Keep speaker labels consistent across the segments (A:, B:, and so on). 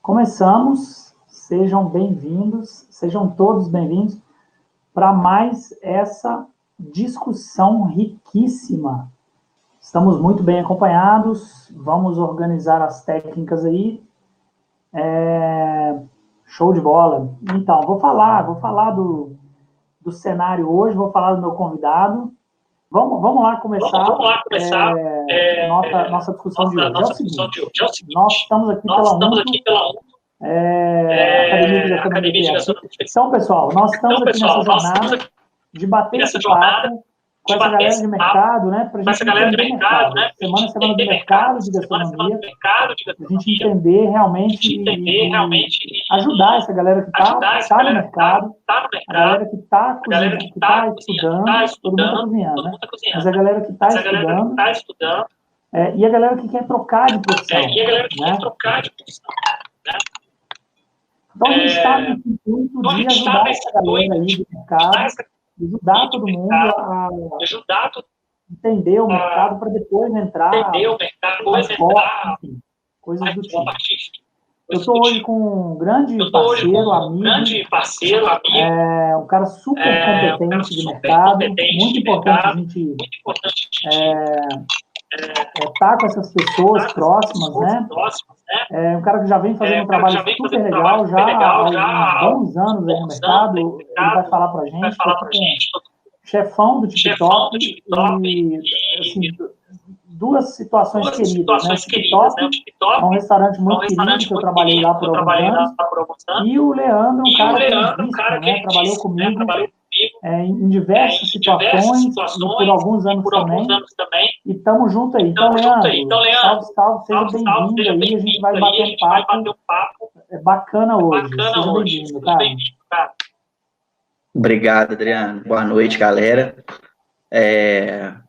A: Começamos, sejam bem-vindos, sejam todos bem-vindos para mais essa discussão riquíssima. Estamos muito bem acompanhados, vamos organizar as técnicas aí. Show de bola. Então, vou falar do cenário hoje, vou falar do meu convidado. Vamos lá começar, nossa discussão de hoje. É o seguinte, nós estamos aqui pela Academia de Gastronomia. Então, pessoal, nós estamos aqui nessa jornada de bater esse papo com essa galera de mercado, né? Para a gente entender mercado. Semana do mercado de gastronomia, para a gente entender realmente e ajudar essa galera que está no mercado, a galera que está cozinhando, que está estudando, todo mundo está cozinhando, né? Mas a galera que está estudando, e a galera que quer trocar de profissão, né? Então, a gente está no intuito de ajudar essa galera aí do mercado, de ajudar todo mundo a entender o mercado para depois entrar mais forte, enfim, coisas do tipo. Eu estou hoje com um grande parceiro, amigo, um cara super competente de mercado, muito importante a gente estar com essas pessoas próximas, né? Um cara que já vem fazendo um trabalho super legal, já há alguns anos aí no mercado, ele vai falar pra gente, chefão do TikTok, e, assim, duas situações queridas, né? O TikTok é um restaurante muito querido, que eu trabalhei lá por alguns anos, e o Leandro, um cara que é visto, né? Trabalhou comigo em diversas situações, e por alguns anos também, e estamos juntos aí. Então, Leandro, salve, seja bem-vindo aí, a gente vai bater um papo bacana hoje. Seja bem-vindo, cara.
B: Obrigado, Adriano. Boa noite, galera.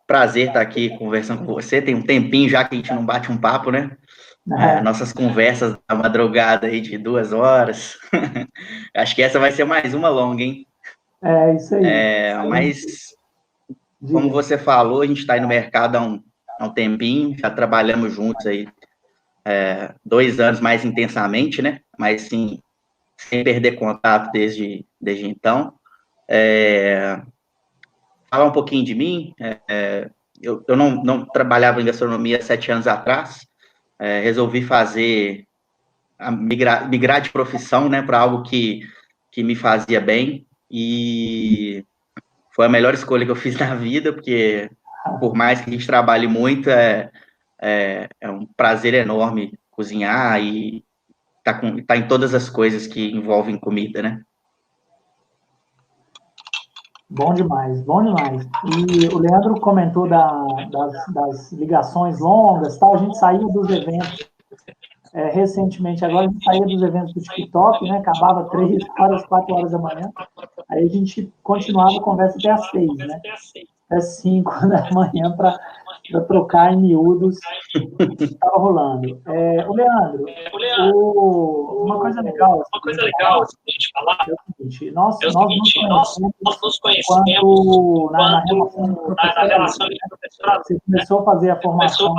B: Prazer estar aqui conversando com você. Tem um tempinho já que a gente não bate um papo, né? Nossas conversas da madrugada aí de 2 horas. Acho que essa vai ser mais uma longa, hein?
A: Isso aí.
B: Mas, como você falou, a gente está aí no mercado há um tempinho, já trabalhamos juntos aí 2 anos mais intensamente, né? Mas, sim, sem perder contato desde então. Falar um pouquinho de mim, eu não trabalhava em gastronomia 7 anos atrás, resolvi migrar de profissão, né, para algo que me fazia bem, e foi a melhor escolha que eu fiz na vida, porque por mais que a gente trabalhe muito, é um prazer enorme cozinhar e tá em todas as coisas que envolvem comida, né?
A: Bom demais. E o Leandro comentou das ligações longas, tal. A gente saiu dos eventos recentemente, agora a gente saía dos eventos do TikTok, né? Acabava 3 horas, 4 horas da manhã. Aí a gente continuava a conversa até às 6, né? Até 5 da manhã para trocar em miúdos o que estava rolando. O Leandro, uma coisa legal a gente falar é o seguinte, nós nos conhecemos enquanto na relação de professor. Você começou a fazer a formação.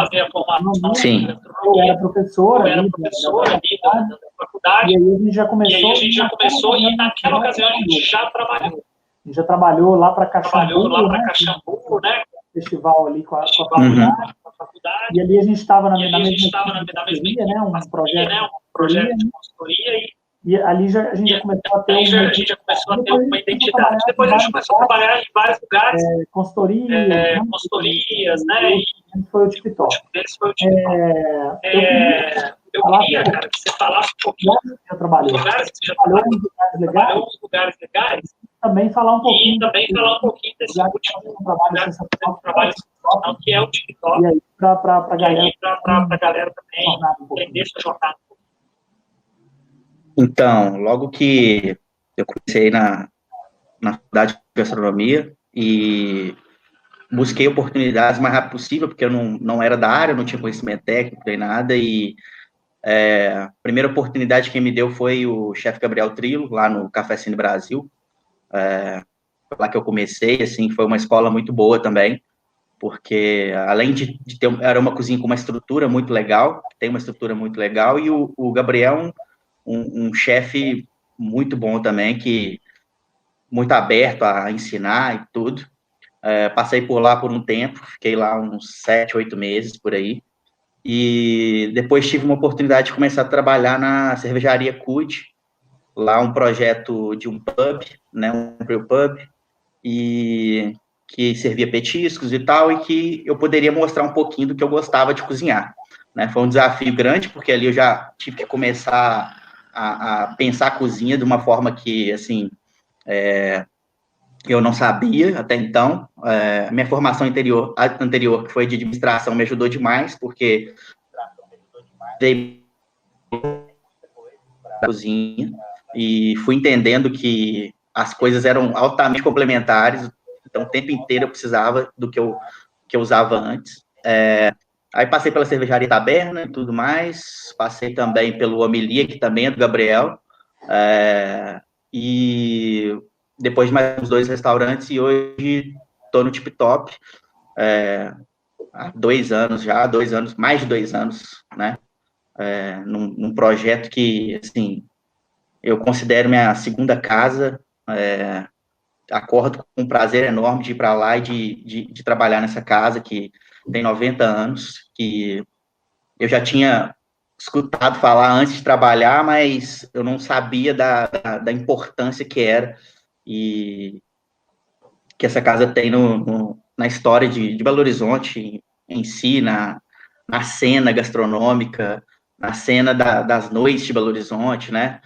B: Sim.
A: Eu era professora ali da faculdade, e aí a gente já começou e naquela ocasião a gente já trabalhou. A gente já trabalhou lá para Caxambu, né? Festival ali com a faculdade, e ali a gente estava na mesma consultoria, né? Um projeto de consultoria, e ali a gente já começou a ter uma identidade. Depois a gente começou a trabalhar em vários lugares, consultorias, né? E foi o TikTok. Eu queria, cara, que você falasse um pouquinho onde você trabalhou. Nos lugares legais. Também falar um pouquinho desse último trabalho que é o TikTok. E aí, para a galera também entender sua jornada.
B: Então, logo que eu comecei na faculdade de gastronomia e busquei oportunidades o mais rápido possível, porque eu não era da área, não tinha conhecimento técnico nem nada, e a primeira oportunidade que me deu foi o chefe Gabriel Trillo, lá no Café Cine Brasil. Foi lá que eu comecei, assim, foi uma escola muito boa também, porque além de ter, era uma cozinha com uma estrutura muito legal, tem uma estrutura muito legal, e o Gabriel um chefe muito bom também, que muito aberto a ensinar e tudo. Passei por lá por um tempo, fiquei lá uns 7, 8 meses, por aí. E depois tive uma oportunidade de começar a trabalhar na cervejaria Cud, lá um projeto de um pub, né, um brewpub, e que servia petiscos e tal, e que eu poderia mostrar um pouquinho do que eu gostava de cozinhar. Né? Foi um desafio grande, porque ali eu já tive que começar a pensar a cozinha de uma forma que, assim, eu não sabia até então. Minha formação anterior, que foi de administração, me ajudou demais, porque dei cozinha e fui entendendo que as coisas eram altamente complementares, então o tempo inteiro eu precisava do que eu usava antes. Aí passei pela cervejaria Taberna e tudo mais, passei também pelo Homilia, que também é do Gabriel, e depois de mais uns 2 restaurantes, e hoje estou no Tip Top, há 2 anos já, 2 anos, mais de 2 anos, né? Num projeto que, assim, eu considero minha segunda casa, acordo com um prazer enorme de ir para lá e de trabalhar nessa casa que tem 90 anos, que eu já tinha escutado falar antes de trabalhar, mas eu não sabia da importância que era e que essa casa tem na história de Belo Horizonte em si, na cena gastronômica, na cena das noites de Belo Horizonte, né?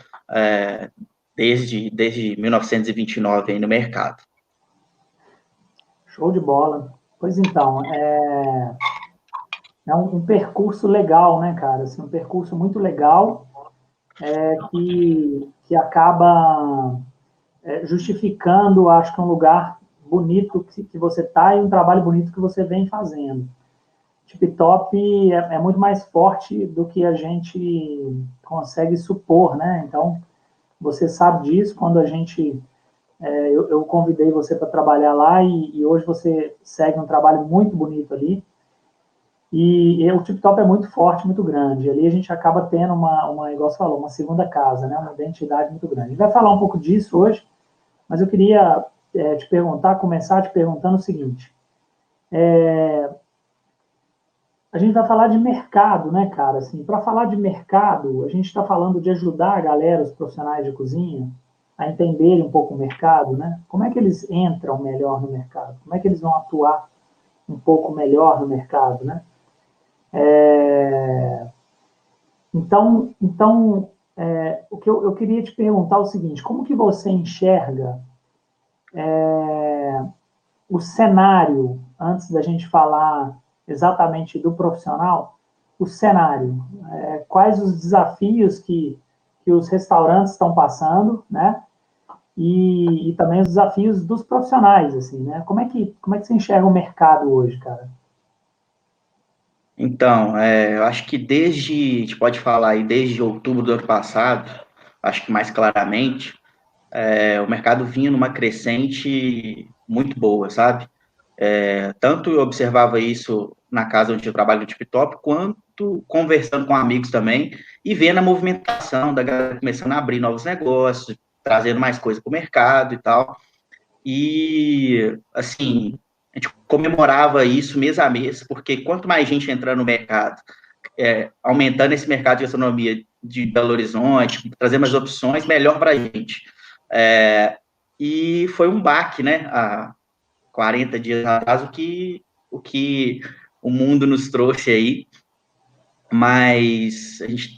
B: Desde 1929 aí no mercado.
A: Show de bola. Pois então, é um percurso legal, né, cara? Assim, um percurso muito legal que acaba justificando, acho que um lugar bonito que você está e um trabalho bonito que você vem fazendo. Tip Top é muito mais forte do que a gente consegue supor, né? Então, você sabe disso quando a gente eu convidei você para trabalhar lá e hoje você segue um trabalho muito bonito ali. E o Tip Top é muito forte, muito grande. Ali a gente acaba tendo igual você falou, uma segunda casa, né? Uma identidade muito grande. A gente vai falar um pouco disso hoje, mas eu queria começar te perguntando o seguinte. A gente vai falar de mercado, né, cara? Assim, para falar de mercado, a gente está falando de ajudar a galera, os profissionais de cozinha, a entenderem um pouco o mercado, né? Como é que eles entram melhor no mercado? Como é que eles vão atuar um pouco melhor no mercado, né? Então, o que eu queria te perguntar é o seguinte: como que você enxerga o cenário, antes da gente falar exatamente do profissional, o cenário, quais os desafios que os restaurantes estão passando, né? E também os desafios dos profissionais, assim, né? Como é que você enxerga o mercado hoje, cara?
B: Então, eu acho que a gente pode falar aí desde outubro do ano passado, acho que mais claramente, o mercado vinha numa crescente muito boa, sabe? Tanto eu observava isso na casa onde eu trabalho no TikTok, quanto conversando com amigos também e vendo a movimentação da galera começando a abrir novos negócios, trazendo mais coisa para o mercado e tal. E, assim, a gente comemorava isso mês a mês, porque quanto mais gente entrando no mercado, aumentando esse mercado de gastronomia de Belo Horizonte, trazer mais opções, melhor para a gente. E foi um baque, né? Há 40 dias atrás, o que o mundo nos trouxe aí, mas a gente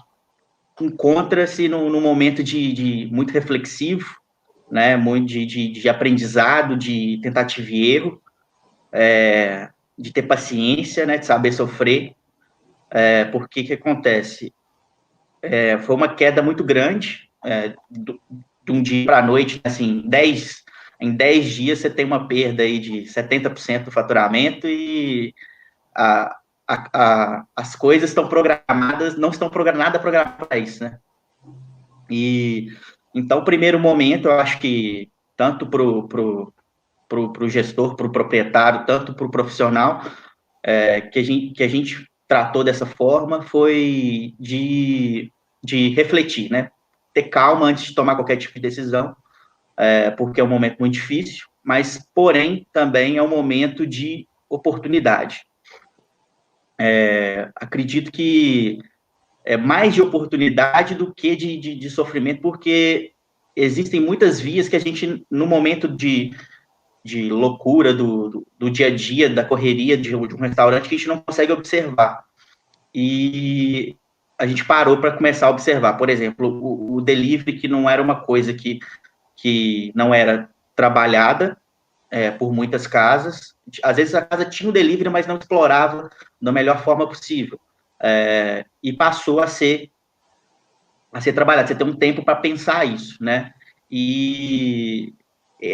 B: encontra-se num momento de muito reflexivo, né? Muito de aprendizado, de tentativa e erro, de ter paciência, né? De saber sofrer, porque que acontece? Foi uma queda muito grande, de um dia para a noite, assim, em 10 dias você tem uma perda aí de 70% do faturamento e a, as coisas estão programadas, não estão nada programado para isso, né? E então, o primeiro momento, eu acho que tanto para o gestor, para o proprietário, tanto para o profissional, que a gente tratou dessa forma foi de refletir, né? ter calma antes de tomar qualquer tipo de decisão, porque é um momento muito difícil, mas, porém, também é um momento de oportunidade. Acredito que é mais de oportunidade do que de sofrimento, porque existem muitas vias que a gente, no momento de loucura do dia a dia, da correria de um restaurante, que a gente não consegue observar. E a gente parou para começar a observar. Por exemplo, o delivery, que não era uma coisa que não era trabalhada por muitas casas. Às vezes a casa tinha o delivery, mas não explorava da melhor forma possível. E passou a ser trabalhado. Você tem um tempo para pensar isso, né? E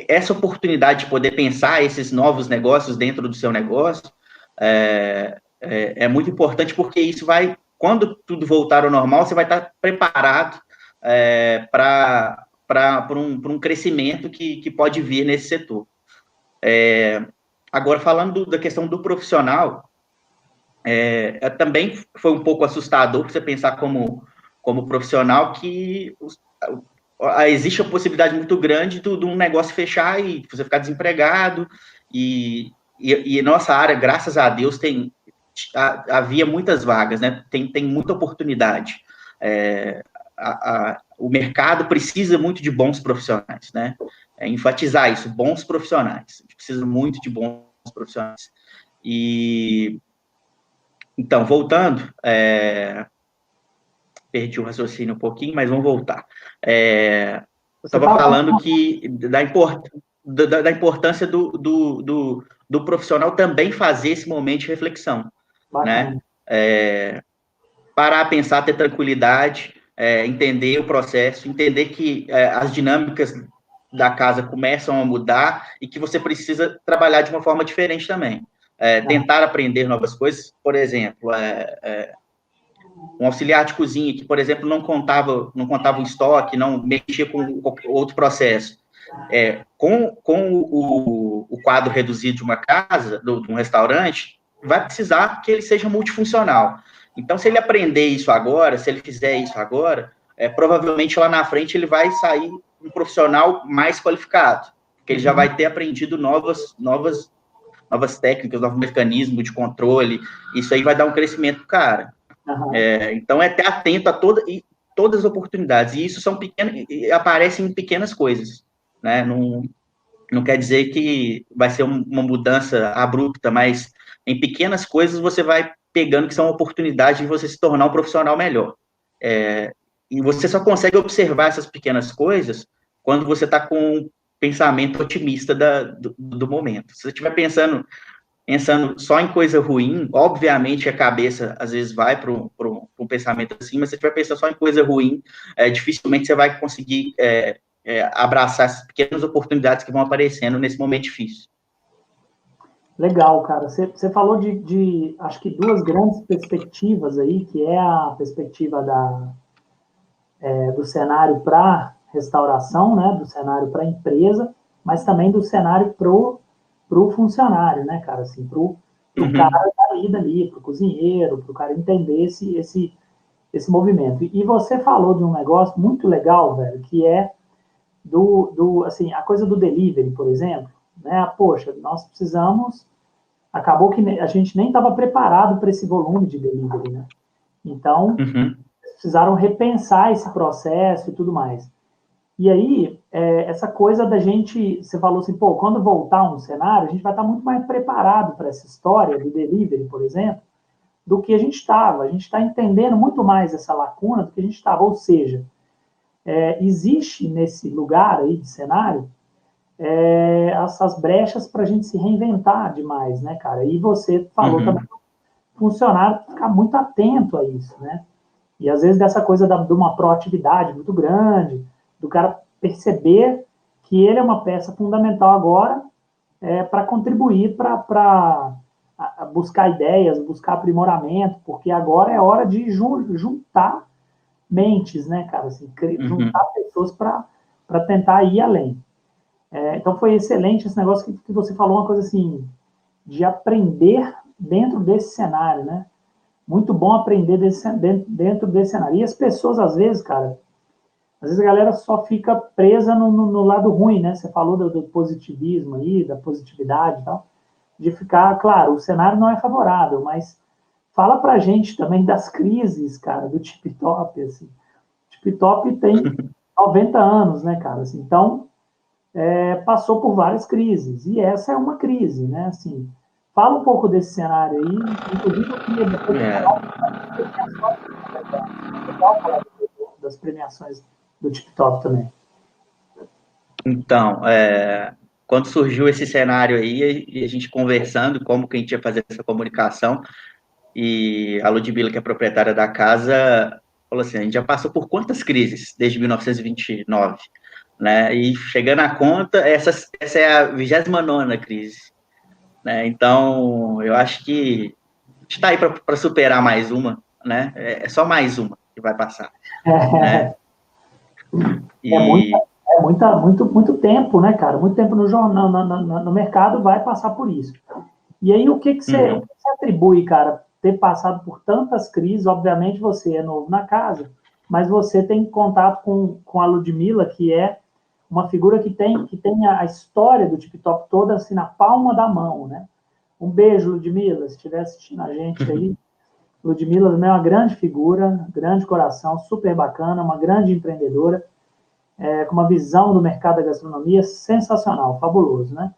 B: essa oportunidade de poder pensar esses novos negócios dentro do seu negócio é muito importante, porque isso vai, quando tudo voltar ao normal, você vai estar preparado para um crescimento que pode vir nesse setor. Agora, falando da questão do profissional, também foi um pouco assustador você pensar como profissional que existe a possibilidade muito grande de um negócio fechar e você ficar desempregado, e nossa área, graças a Deus, havia muitas vagas, né? Tem muita oportunidade. O mercado precisa muito de bons profissionais, né? Enfatizar isso, bons profissionais. A gente precisa muito de bons profissionais. Então, voltando, perdi o raciocínio um pouquinho, mas vamos voltar. Estava falando da importância do profissional também fazer esse momento de reflexão, né? Parar, pensar, ter tranquilidade, entender o processo, entender que as dinâmicas da casa começam a mudar e que você precisa trabalhar de uma forma diferente também. Tentar aprender novas coisas, por exemplo, um auxiliar de cozinha que, por exemplo, não contava o estoque, não mexia com outro processo. Com o quadro reduzido de uma casa, de um restaurante, vai precisar que ele seja multifuncional. Então, se ele aprender isso agora, se ele fizer isso agora, provavelmente lá na frente ele vai sair um profissional mais qualificado, porque ele já vai ter aprendido novas técnicas, novos mecanismos de controle. Isso aí vai dar um crescimento para o cara. Então, ter atento a todas as oportunidades. E isso aparecem em pequenas coisas, né? Não quer dizer que vai ser uma mudança abrupta, mas em pequenas coisas você vai pegando que são oportunidades de você se tornar um profissional melhor. E você só consegue observar essas pequenas coisas quando você está com um pensamento otimista do momento. Se você estiver pensando só em coisa ruim, obviamente a cabeça às vezes vai para um pensamento assim, mas se você estiver pensando só em coisa ruim, dificilmente você vai conseguir abraçar essas pequenas oportunidades que vão aparecendo nesse momento difícil.
A: Legal, cara. Você falou de acho que duas grandes perspectivas aí, que é a perspectiva do cenário para restauração, né, do cenário para empresa, mas também do cenário pro funcionário, né, cara, assim, pro cara da vida ali, pro cozinheiro, pro cara entender esse movimento. E você falou de um negócio muito legal, velho, que é assim, a coisa do delivery, por exemplo, né? Poxa, nós precisamos. Acabou que a gente nem estava preparado para esse volume de delivery, né? Então, precisaram repensar esse processo e tudo mais. E aí, essa coisa da gente, você falou assim, pô, quando voltar um cenário, a gente vai estar muito mais preparado para essa história do delivery, por exemplo, do que a gente estava. A gente está entendendo muito mais essa lacuna do que a gente estava. Ou seja, existe nesse lugar aí de cenário essas brechas para a gente se reinventar demais, né, cara? E você falou também do funcionário ficar muito atento a isso, né? E às vezes dessa coisa de uma proatividade muito grande, do cara perceber que ele é uma peça fundamental agora para contribuir para buscar ideias, buscar aprimoramento, porque agora é hora de juntar mentes, né, cara? Assim, juntar pessoas para tentar ir além. Então foi excelente esse negócio que você falou, uma coisa assim, de aprender dentro desse cenário, né? Muito bom aprender dentro desse cenário. E as pessoas, às vezes, cara, Às vezes a galera só fica presa no lado ruim, né? Você falou do positivismo aí, da positividade e tal, de ficar, claro, o cenário não é favorável, mas fala pra gente também das crises, cara, do Tip Top, assim. O Tip Top tem 90 anos, né, cara? Assim, então, passou por várias crises, e essa é uma crise, né? Assim, fala um pouco desse cenário aí, inclusive eu queria depois falar legal falar das premiações do TikTok também.
B: Então, quando surgiu esse cenário aí, e a gente conversando como que a gente ia fazer essa comunicação, e a Ludmilla, que é proprietária da casa, falou assim, a gente já passou por quantas crises desde 1929, né? E chegando à conta, essa é a 29ª crise, né? Então, eu acho que a gente está aí para superar mais uma, né? É só mais uma que vai passar, né?
A: É,
B: E
A: muito tempo, né, cara? Muito tempo no jornal, no mercado vai passar por isso. E aí, o que você atribui, cara, ter passado por tantas crises? Obviamente, você é novo na casa, mas você tem contato com a Ludmilla, que é uma figura que tem a história do TikTok toda assim na palma da mão, né? Um beijo, Ludmilla, se estiver assistindo a gente aí. Ludmilla também é uma grande figura, grande coração, super bacana, uma grande empreendedora, com uma visão do mercado da gastronomia sensacional, fabuloso, né?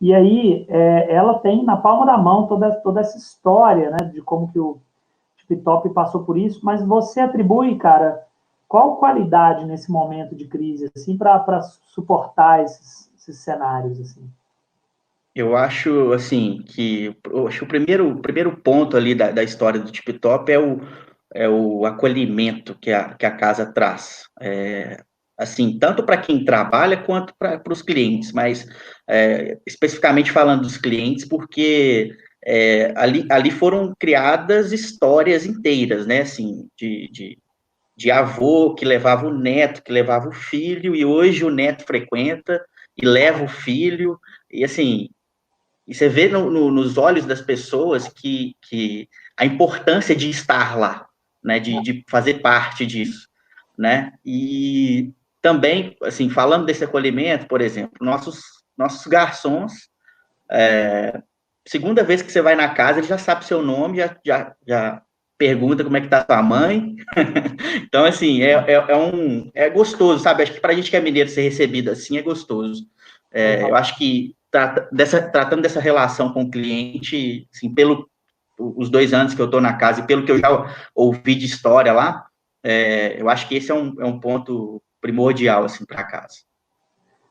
A: E aí, ela tem na palma da mão toda essa história, né, de como que o TikTok passou por isso, mas você atribui, cara, qual qualidade nesse momento de crise, assim, para suportar esses cenários, assim?
B: eu acho, assim, o primeiro ponto ali da história do TikTok é o acolhimento que a casa traz. Assim, tanto para quem trabalha quanto para os clientes, mas especificamente falando dos clientes, porque ali foram criadas histórias inteiras, né? Assim, de avô que levava o neto, que levava o filho, e hoje o neto frequenta e leva o filho, e assim, e você vê nos olhos das pessoas que a importância de estar lá, né, de fazer parte disso, né, e também, assim, falando desse acolhimento, por exemplo, nossos garçons, segunda vez que você vai na casa, ele já sabe seu nome, já pergunta como é que tá sua mãe. Então, assim, é gostoso, sabe? Acho que pra gente que é mineiro ser recebido assim é gostoso. Eu acho que tratando dessa relação com o cliente, assim, os 2 anos que eu estou na casa e pelo que eu já ouvi de história lá, eu acho que esse é um ponto primordial, assim, para casa.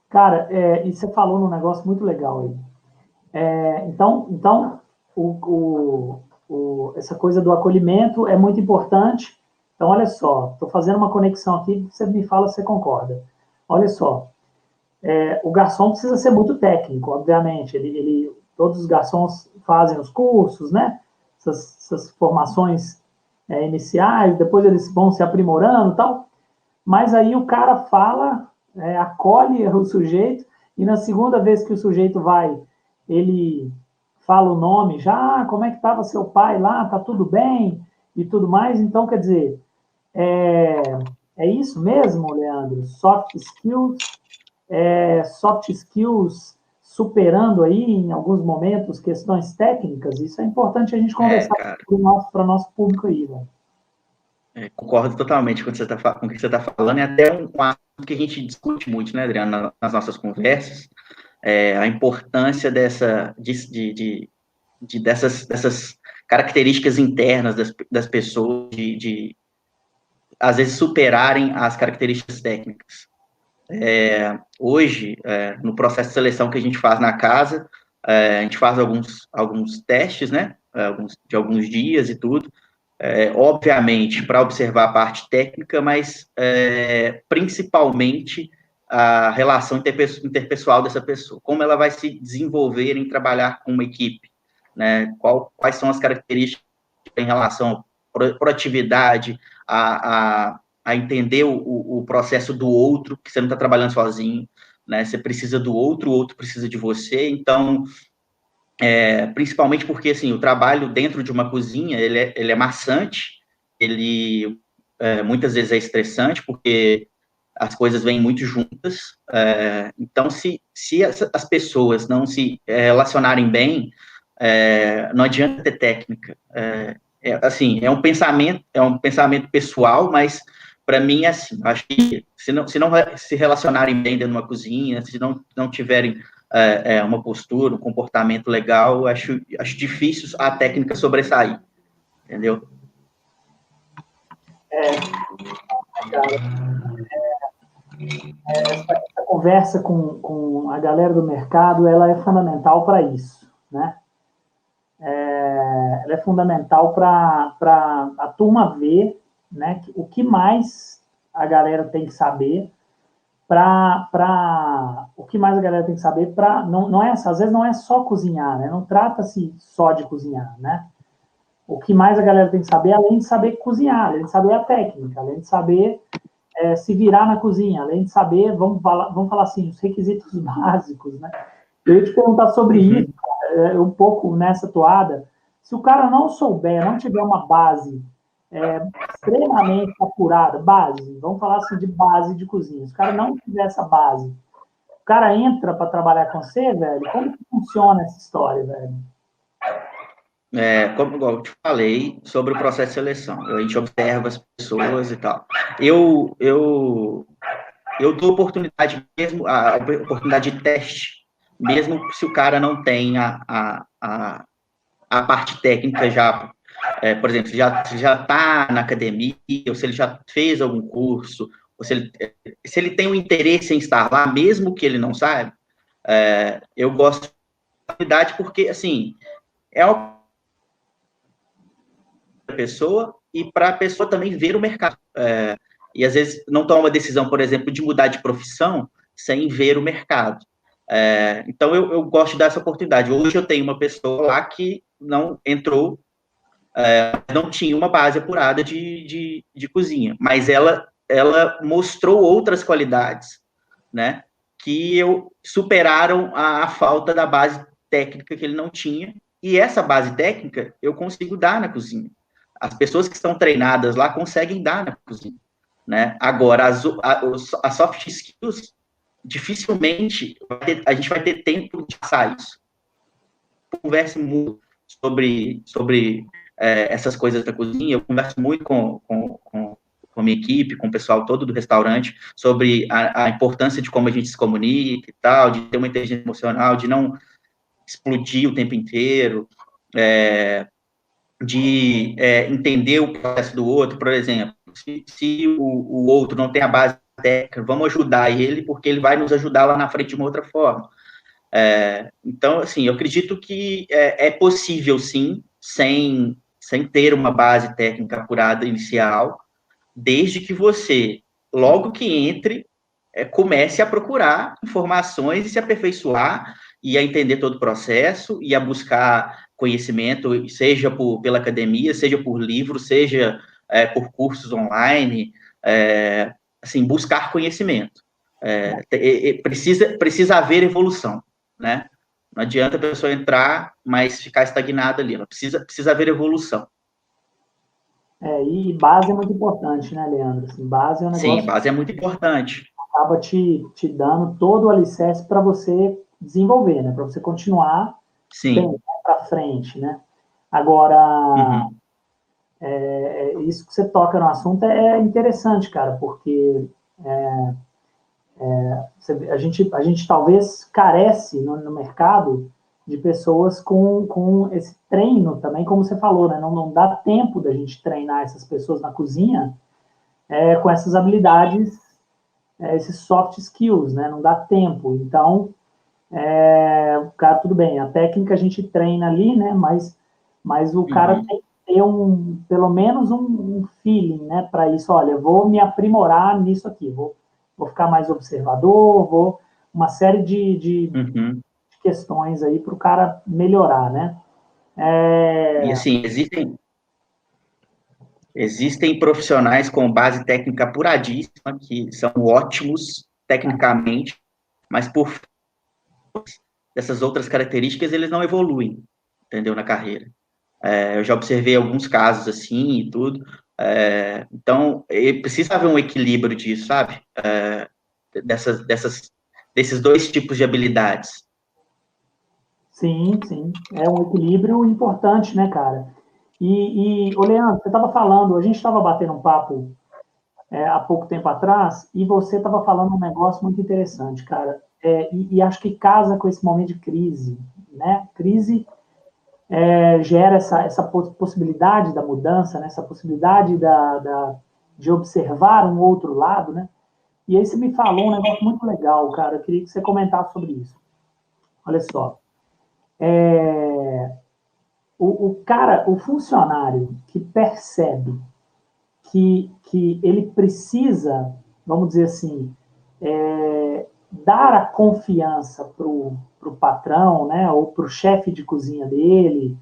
A: Cara, e você falou num negócio muito legal aí. Então essa coisa do acolhimento é muito importante. Então, olha só, estou fazendo uma conexão aqui, você me fala se você concorda. Olha só, o garçom precisa ser muito técnico, obviamente. Todos os garçons fazem os cursos, né? Essas formações iniciais, depois eles vão se aprimorando e tal. Mas aí o cara fala, acolhe o sujeito, e na segunda vez que o sujeito vai, ele fala o nome já, como é que estava seu pai lá, tá tudo bem e tudo mais. Então, quer dizer, é, é isso mesmo, Leandro? Soft skills superando aí, em alguns momentos, questões técnicas, isso é importante a gente conversar
B: Cara,
A: para o nosso público aí, né?
B: concordo totalmente com com o que você está falando, é até um assunto que a gente discute muito, né, Adriano, nas nossas conversas, a importância dessas características internas das pessoas, às vezes, superarem as características técnicas. Hoje, no processo de seleção que a gente faz na casa, a gente faz alguns testes, né, de alguns dias e tudo, obviamente, para observar a parte técnica, mas principalmente a relação interpessoal dessa pessoa, como ela vai se desenvolver em trabalhar com uma equipe, né? Quais são as características em relação à proatividade, a entender o processo do outro, que você não está trabalhando sozinho, né? Você precisa do outro, o outro precisa de você, então principalmente porque, assim, o trabalho dentro de uma cozinha, ele é maçante, ele muitas vezes é estressante, porque as coisas vêm muito juntas. Então, se as pessoas não se relacionarem bem, não adianta ter técnica. Assim, é um pensamento pessoal, mas para mim é assim. Acho que se não se relacionarem bem dentro de uma cozinha, se não tiverem uma postura, um comportamento legal, acho difícil a técnica sobressair, entendeu?
A: Cara, essa conversa com a galera do mercado, ela é fundamental para isso, né? Ela é fundamental para a turma ver, né, o que mais a galera tem que saber o que mais a galera tem que saber para não é, às vezes não é só cozinhar, né? Não trata-se só de cozinhar, né? O que mais a galera tem que saber, além de saber cozinhar, além de saber a técnica, além de saber se virar na cozinha, além de saber, vamos falar assim, os requisitos básicos, né? Eu ia te perguntar sobre isso, um pouco nessa toada. Se o cara não souber, não tiver uma base extremamente apurada, base, vamos falar assim de base de cozinha, se o cara não tiver essa base, o cara entra para trabalhar com você, velho, como que funciona essa história, velho?
B: Como eu te falei sobre o processo de seleção, a gente observa as pessoas e tal. Eu dou oportunidade mesmo, a oportunidade de teste, mesmo se o cara não tem a parte técnica já, por exemplo, se já está na academia, ou se ele já fez algum curso, ou se ele tem um interesse em estar lá, mesmo que ele não saiba, eu gosto de oportunidade porque, assim, é uma pessoa e para a pessoa também ver o mercado. E às vezes não toma uma decisão, por exemplo, de mudar de profissão sem ver o mercado. Então eu gosto dessa oportunidade. Hoje eu tenho uma pessoa lá que não entrou, não tinha uma base apurada de cozinha, mas ela mostrou outras qualidades, né, que superaram a falta da base técnica que ele não tinha, e essa base técnica eu consigo dar na cozinha. As pessoas que estão treinadas lá conseguem dar na cozinha, né? Agora, as soft skills, dificilmente a gente vai ter tempo de passar isso. Converso muito sobre essas coisas da cozinha, eu converso muito com a minha equipe, com o pessoal todo do restaurante, sobre a importância de como a gente se comunica e tal, de ter uma inteligência emocional, de não explodir o tempo inteiro, de entender o processo do outro, por exemplo, se o outro não tem a base técnica, vamos ajudar ele, porque ele vai nos ajudar lá na frente de uma outra forma. Então, assim, eu acredito que é possível, sim, sem ter uma base técnica apurada inicial, desde que você, logo que entre, comece a procurar informações e se aperfeiçoar e a entender todo o processo e a buscar conhecimento, seja pela academia, seja por livro, seja por cursos online, assim, buscar conhecimento. Precisa haver evolução, né? Não adianta a pessoa entrar, mas ficar estagnada ali. Ela precisa haver evolução.
A: E base é muito importante, né, Leandro? Assim, base é um negócio.
B: Sim, base é muito importante.
A: Acaba te dando todo o alicerce para você desenvolver, né? Para você continuar bem para frente, né? Agora, isso que você toca no assunto é interessante, cara, porque a gente talvez carece no mercado de pessoas com esse treino também, como você falou, né? Não dá tempo da gente treinar essas pessoas na cozinha com essas habilidades, esses soft skills, né? Não dá tempo. Então, cara, tudo bem, a técnica a gente treina ali, né? Mas o cara tem que ter pelo menos um feeling, né? Para isso, olha, eu vou me aprimorar nisso aqui, vou ficar mais observador, uma série de questões aí para o cara melhorar, né?
B: E assim, existem profissionais com base técnica apuradíssima, que são ótimos tecnicamente, mas por dessas outras características, eles não evoluem, entendeu, na carreira. Eu já observei alguns casos assim e tudo, Então, precisa haver um equilíbrio disso, sabe? Desses dois tipos de habilidades.
A: Sim, sim. É um equilíbrio importante, né, cara? Ô Leandro, você estava falando, a gente estava batendo um papo há pouco tempo atrás, e você estava falando um negócio muito interessante, cara. E acho que casa com esse momento de crise, né? Crise gera essa possibilidade da mudança, né? Essa possibilidade de observar um outro lado, né? E aí você me falou um negócio muito legal, cara. Eu queria que você comentasse sobre isso. Olha só. O cara, o funcionário que percebe que ele precisa, vamos dizer assim, dar a confiança para o patrão, né, ou para o chefe de cozinha dele,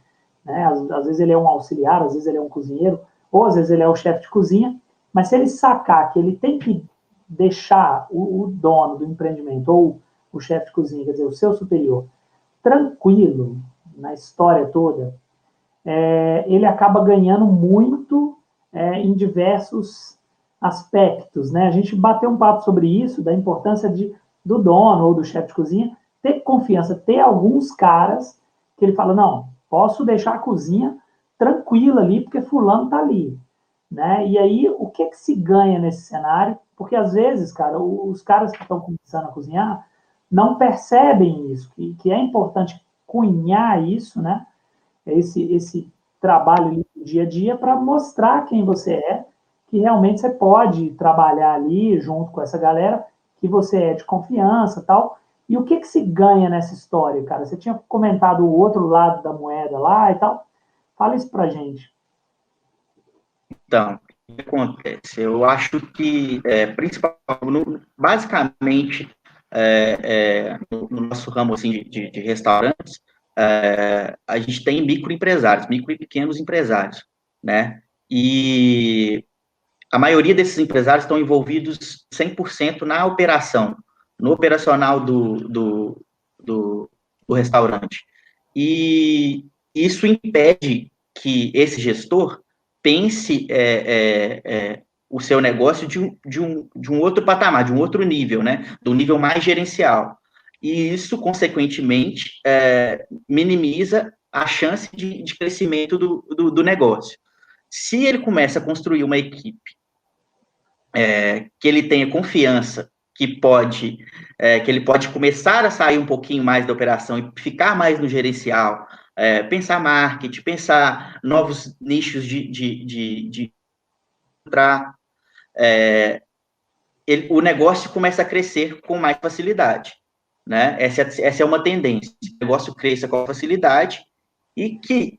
A: né, às vezes ele é um auxiliar, às vezes ele é um cozinheiro, ou às vezes ele é o chefe de cozinha, mas se ele sacar que ele tem que deixar o dono do empreendimento, ou o chefe de cozinha, quer dizer, o seu superior, tranquilo na história toda, ele acaba ganhando muito em diversos aspectos, né? A gente bateu um papo sobre isso, da importância do dono ou do chefe de cozinha ter confiança, ter alguns caras que ele fala, não, posso deixar a cozinha tranquila ali, porque fulano está ali, né? E aí, o que se ganha nesse cenário? Porque às vezes, cara, os caras que estão começando a cozinhar não percebem isso, que é importante cunhar isso, né? Esse trabalho ali do dia a dia para mostrar quem você é, que realmente você pode trabalhar ali junto com essa galera, que você é de confiança tal. E o que se ganha nessa história, cara? Você tinha comentado o outro lado da moeda lá e tal. Fala isso pra gente.
B: Então, o que acontece? Eu acho que, basicamente, no nosso ramo assim, de restaurantes, a gente tem microempresários, micro e pequenos empresários, né? E a maioria desses empresários estão envolvidos 100% na operação, no operacional do restaurante. E isso impede que esse gestor pense o seu negócio de um outro patamar, de um outro nível, né? Do nível mais gerencial. E isso, consequentemente, minimiza a chance de crescimento do negócio. Se ele começa a construir uma equipe que ele tenha confiança que ele pode começar a sair um pouquinho mais da operação e ficar mais no gerencial, pensar marketing, pensar novos nichos de entrar, o negócio começa a crescer com mais facilidade, né? Essa é uma tendência. O negócio cresça com facilidade e que,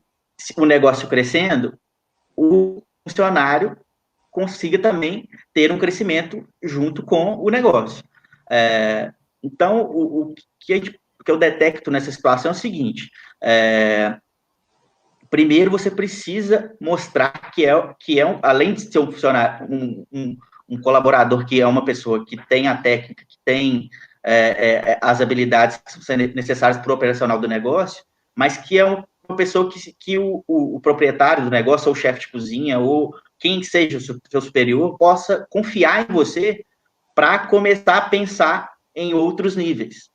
B: o negócio crescendo, o funcionário consiga também ter um crescimento junto com o negócio. Então, o que eu detecto nessa situação é o seguinte: primeiro você precisa mostrar além de ser um funcionário, um colaborador que é uma pessoa que tem a técnica, que tem as habilidades que são necessárias para o operacional do negócio, mas que é uma pessoa que o proprietário do negócio, ou o chefe de cozinha, ou quem seja o seu superior, possa confiar em você para começar a pensar em outros níveis,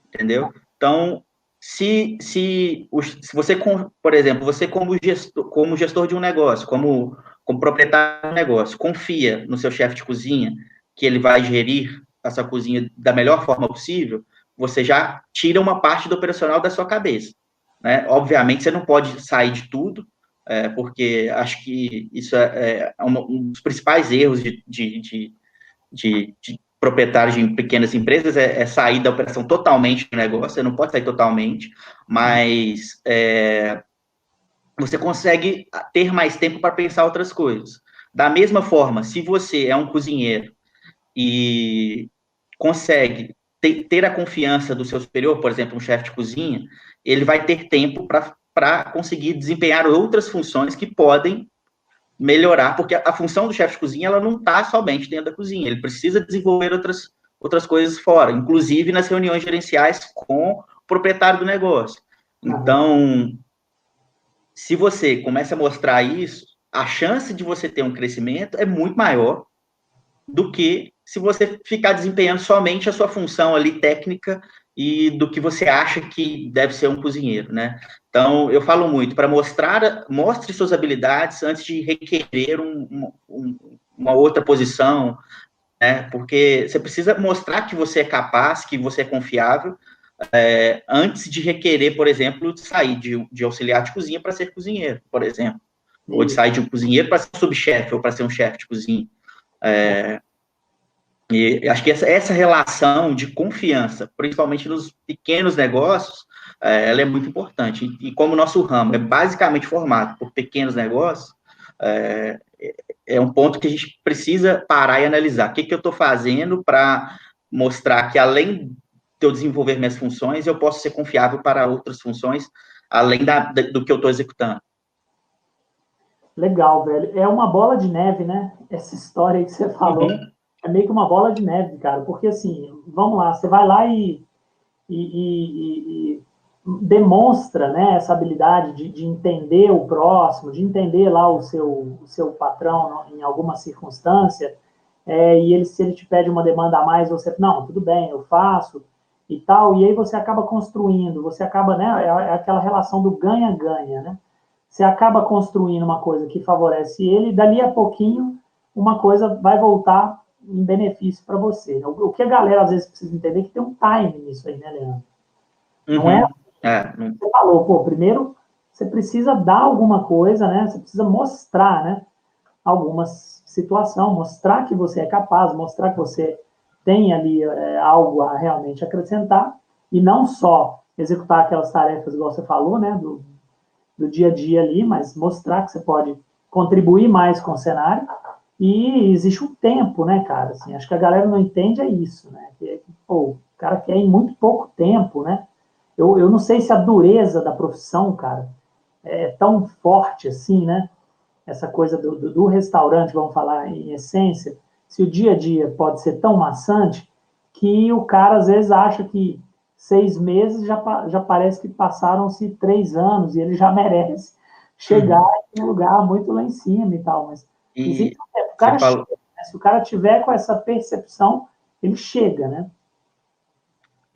B: entendeu? Então, se você, por exemplo, você como gestor de um negócio, como proprietário de um negócio, confia no seu chefe de cozinha, que ele vai gerir essa cozinha da melhor forma possível, você já tira uma parte do operacional da sua cabeça, né? Obviamente, você não pode sair de tudo, porque acho que isso é um dos principais erros de proprietários de pequenas empresas sair da operação totalmente do negócio, você não pode sair totalmente, mas você consegue ter mais tempo para pensar outras coisas. Da mesma forma, se você é um cozinheiro e consegue ter a confiança do seu superior, por exemplo, um chefe de cozinha, ele vai ter tempo para conseguir desempenhar outras funções que podem melhorar, porque a função do chefe de cozinha ela não está somente dentro da cozinha, ele precisa desenvolver outras coisas fora, inclusive nas reuniões gerenciais com o proprietário do negócio. Então, se você começa a mostrar isso, a chance de você ter um crescimento é muito maior do que se você ficar desempenhando somente a sua função ali técnica e do que você acha que deve ser um cozinheiro, né? Então, eu falo muito para mostre suas habilidades antes de requerer uma outra posição, né? Porque você precisa mostrar que você é capaz, que você é confiável, antes de requerer, por exemplo, sair de auxiliar de cozinha para ser cozinheiro, por exemplo. Ou de sair de um cozinheiro para ser subchefe ou para ser um chefe de cozinha. E acho que essa relação de confiança, principalmente nos pequenos negócios, ela é muito importante. E como o nosso ramo é basicamente formado por pequenos negócios, é um ponto que a gente precisa parar e analisar. O que, que eu estou fazendo para mostrar que, além de eu desenvolver minhas funções, eu posso ser confiável para outras funções, além do que eu estou executando.
A: Legal, velho. É uma bola de neve, né? Essa história aí que você falou.
B: Uhum.
A: É meio que uma bola de neve, cara. Porque, assim, vamos lá, você vai lá e demonstra, né, essa habilidade de entender o próximo, de entender lá o seu patrão em alguma circunstância, e ele, se ele te pede uma demanda a mais, você, não, tudo bem, eu faço, e tal, e aí você acaba construindo, você acaba, né, é aquela relação do ganha-ganha, né? Você acaba construindo uma coisa que favorece ele, e dali a pouquinho uma coisa vai voltar em benefício para você. O que a galera às vezes precisa entender é que tem um time nisso aí, né, Leandro? Não é?
B: Uhum.
A: Você falou, pô, primeiro você precisa dar alguma coisa, né? Você precisa mostrar, né? Alguma situação, mostrar que você é capaz, mostrar que você tem ali algo a realmente acrescentar e não só executar aquelas tarefas, igual você falou, né? Do dia a dia ali, mas mostrar que você pode contribuir mais com o cenário. E existe um tempo, né, cara? Assim, acho que a galera não entende é isso, né? Pô, o cara quer em muito pouco tempo, né? Eu não sei se a dureza da profissão, cara, é tão forte assim, né? Essa coisa do restaurante, vamos falar em essência, se o dia a dia pode ser tão maçante que o cara às vezes acha que 6 meses já parece que passaram-se 3 anos e ele já merece chegar
B: Uhum.
A: em um lugar muito lá em cima e tal. Mas
B: E
A: existe um tempo. O
B: você
A: cara chega,
B: falou,
A: né? Se o cara tiver com essa percepção, ele chega, né?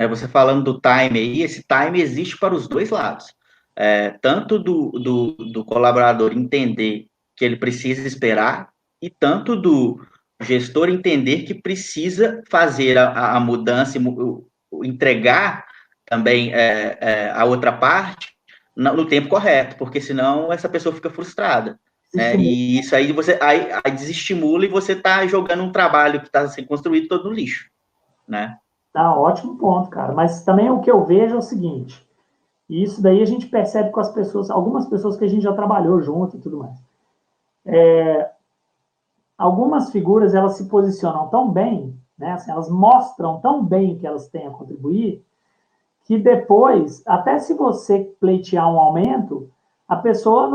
B: você falando do time aí, esse time existe para os dois lados. Tanto do colaborador entender que ele precisa esperar, e tanto do gestor entender que precisa fazer a mudança, entregar também a outra parte no tempo correto, porque senão essa pessoa fica frustrada. Né?
A: Existe
B: E isso aí você aí desestimula e você está jogando um trabalho que está sendo construído todo no lixo. Né?
A: Tá, ótimo ponto, cara. Mas também o que eu vejo é o seguinte, e isso daí a gente percebe com as pessoas, algumas pessoas que a gente já trabalhou junto e tudo mais. Algumas figuras, elas se posicionam tão bem, né? Assim, elas mostram tão bem que elas têm a contribuir, que depois, até se você pleitear um aumento, a pessoa